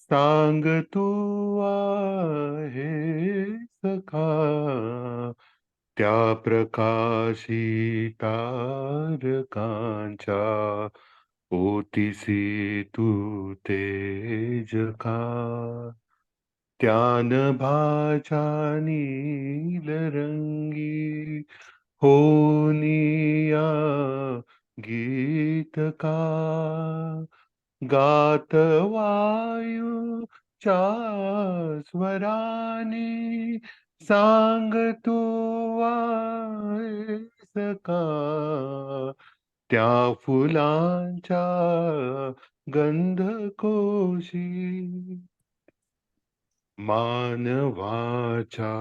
सांग तू आहे सखा, त्या प्रकाशी तारकांच्या ओतीसी तू तेज का, त्यान भाच्या नीलरंगी होनिया गीत का, गात वायूच्या स्वरानी सांग तू आहेस का, त्या फुलांच्या गंधकोशी मानवाच्या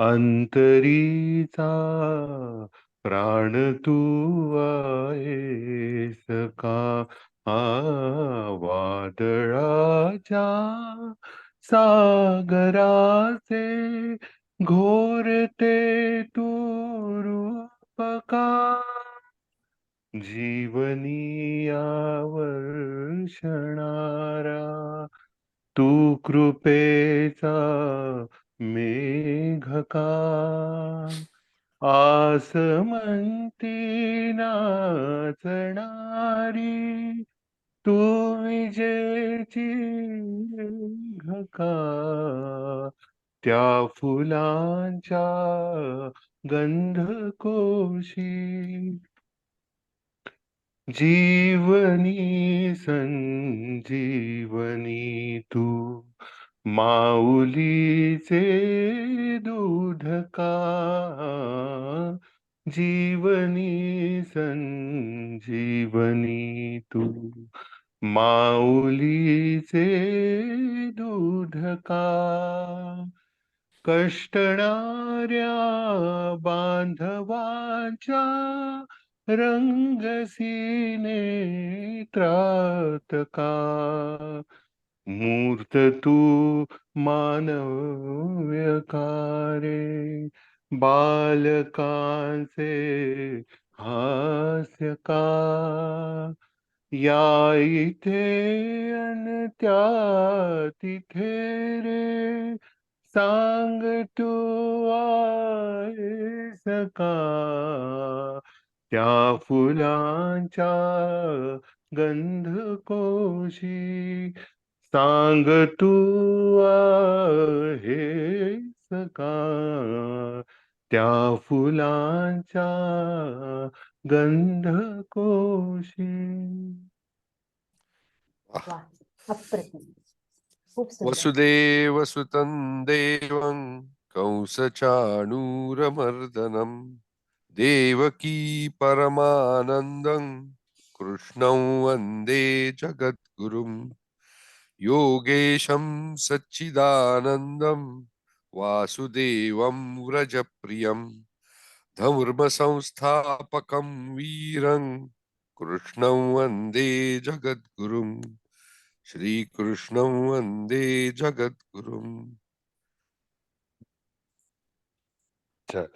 अंतरीचा प्राण तू आहेस का, वादळाच्या सागराचे घोरते तू रूप का, जीवनीयावर वर्षणारा तू कृपेचा मेघ का, आसमंती नाचणारी तू विजेची घका, त्या फुलांच्या गंधकोशी जीवनी संजीवनी तू माऊलीचे दूध का, जीवनी संजीवनी तू माऊलीचे दूध का, कष्टणाऱ्या बांधवांच्या रंगसीने त्रात का, मूर्त तू मानव्यकारे बालकांचे हास्य का, या इथे अन त्या तिथे रे सांग तू आहेस का, त्या फुलांच्या गंधकोशी सांग तू आहेस का, त्या फुलांच्या गंधकोशी.
वा, अप्रतिम, खूप सुंदर.
वसुदेव सुतं देवं कंसचाणूरमर्दनं देवकी परमानन्दं कृष्णं वन्दे जगद्गुरुं योगेशं सच्चिदानन्दं वासुदेवं व्रजप्रियं धर्मसंस्थापकं वीरं कृष्णं वन्दे जगद्गुरुं श्रीकृष्णं वन्दे जगद्गुरुम्.
चल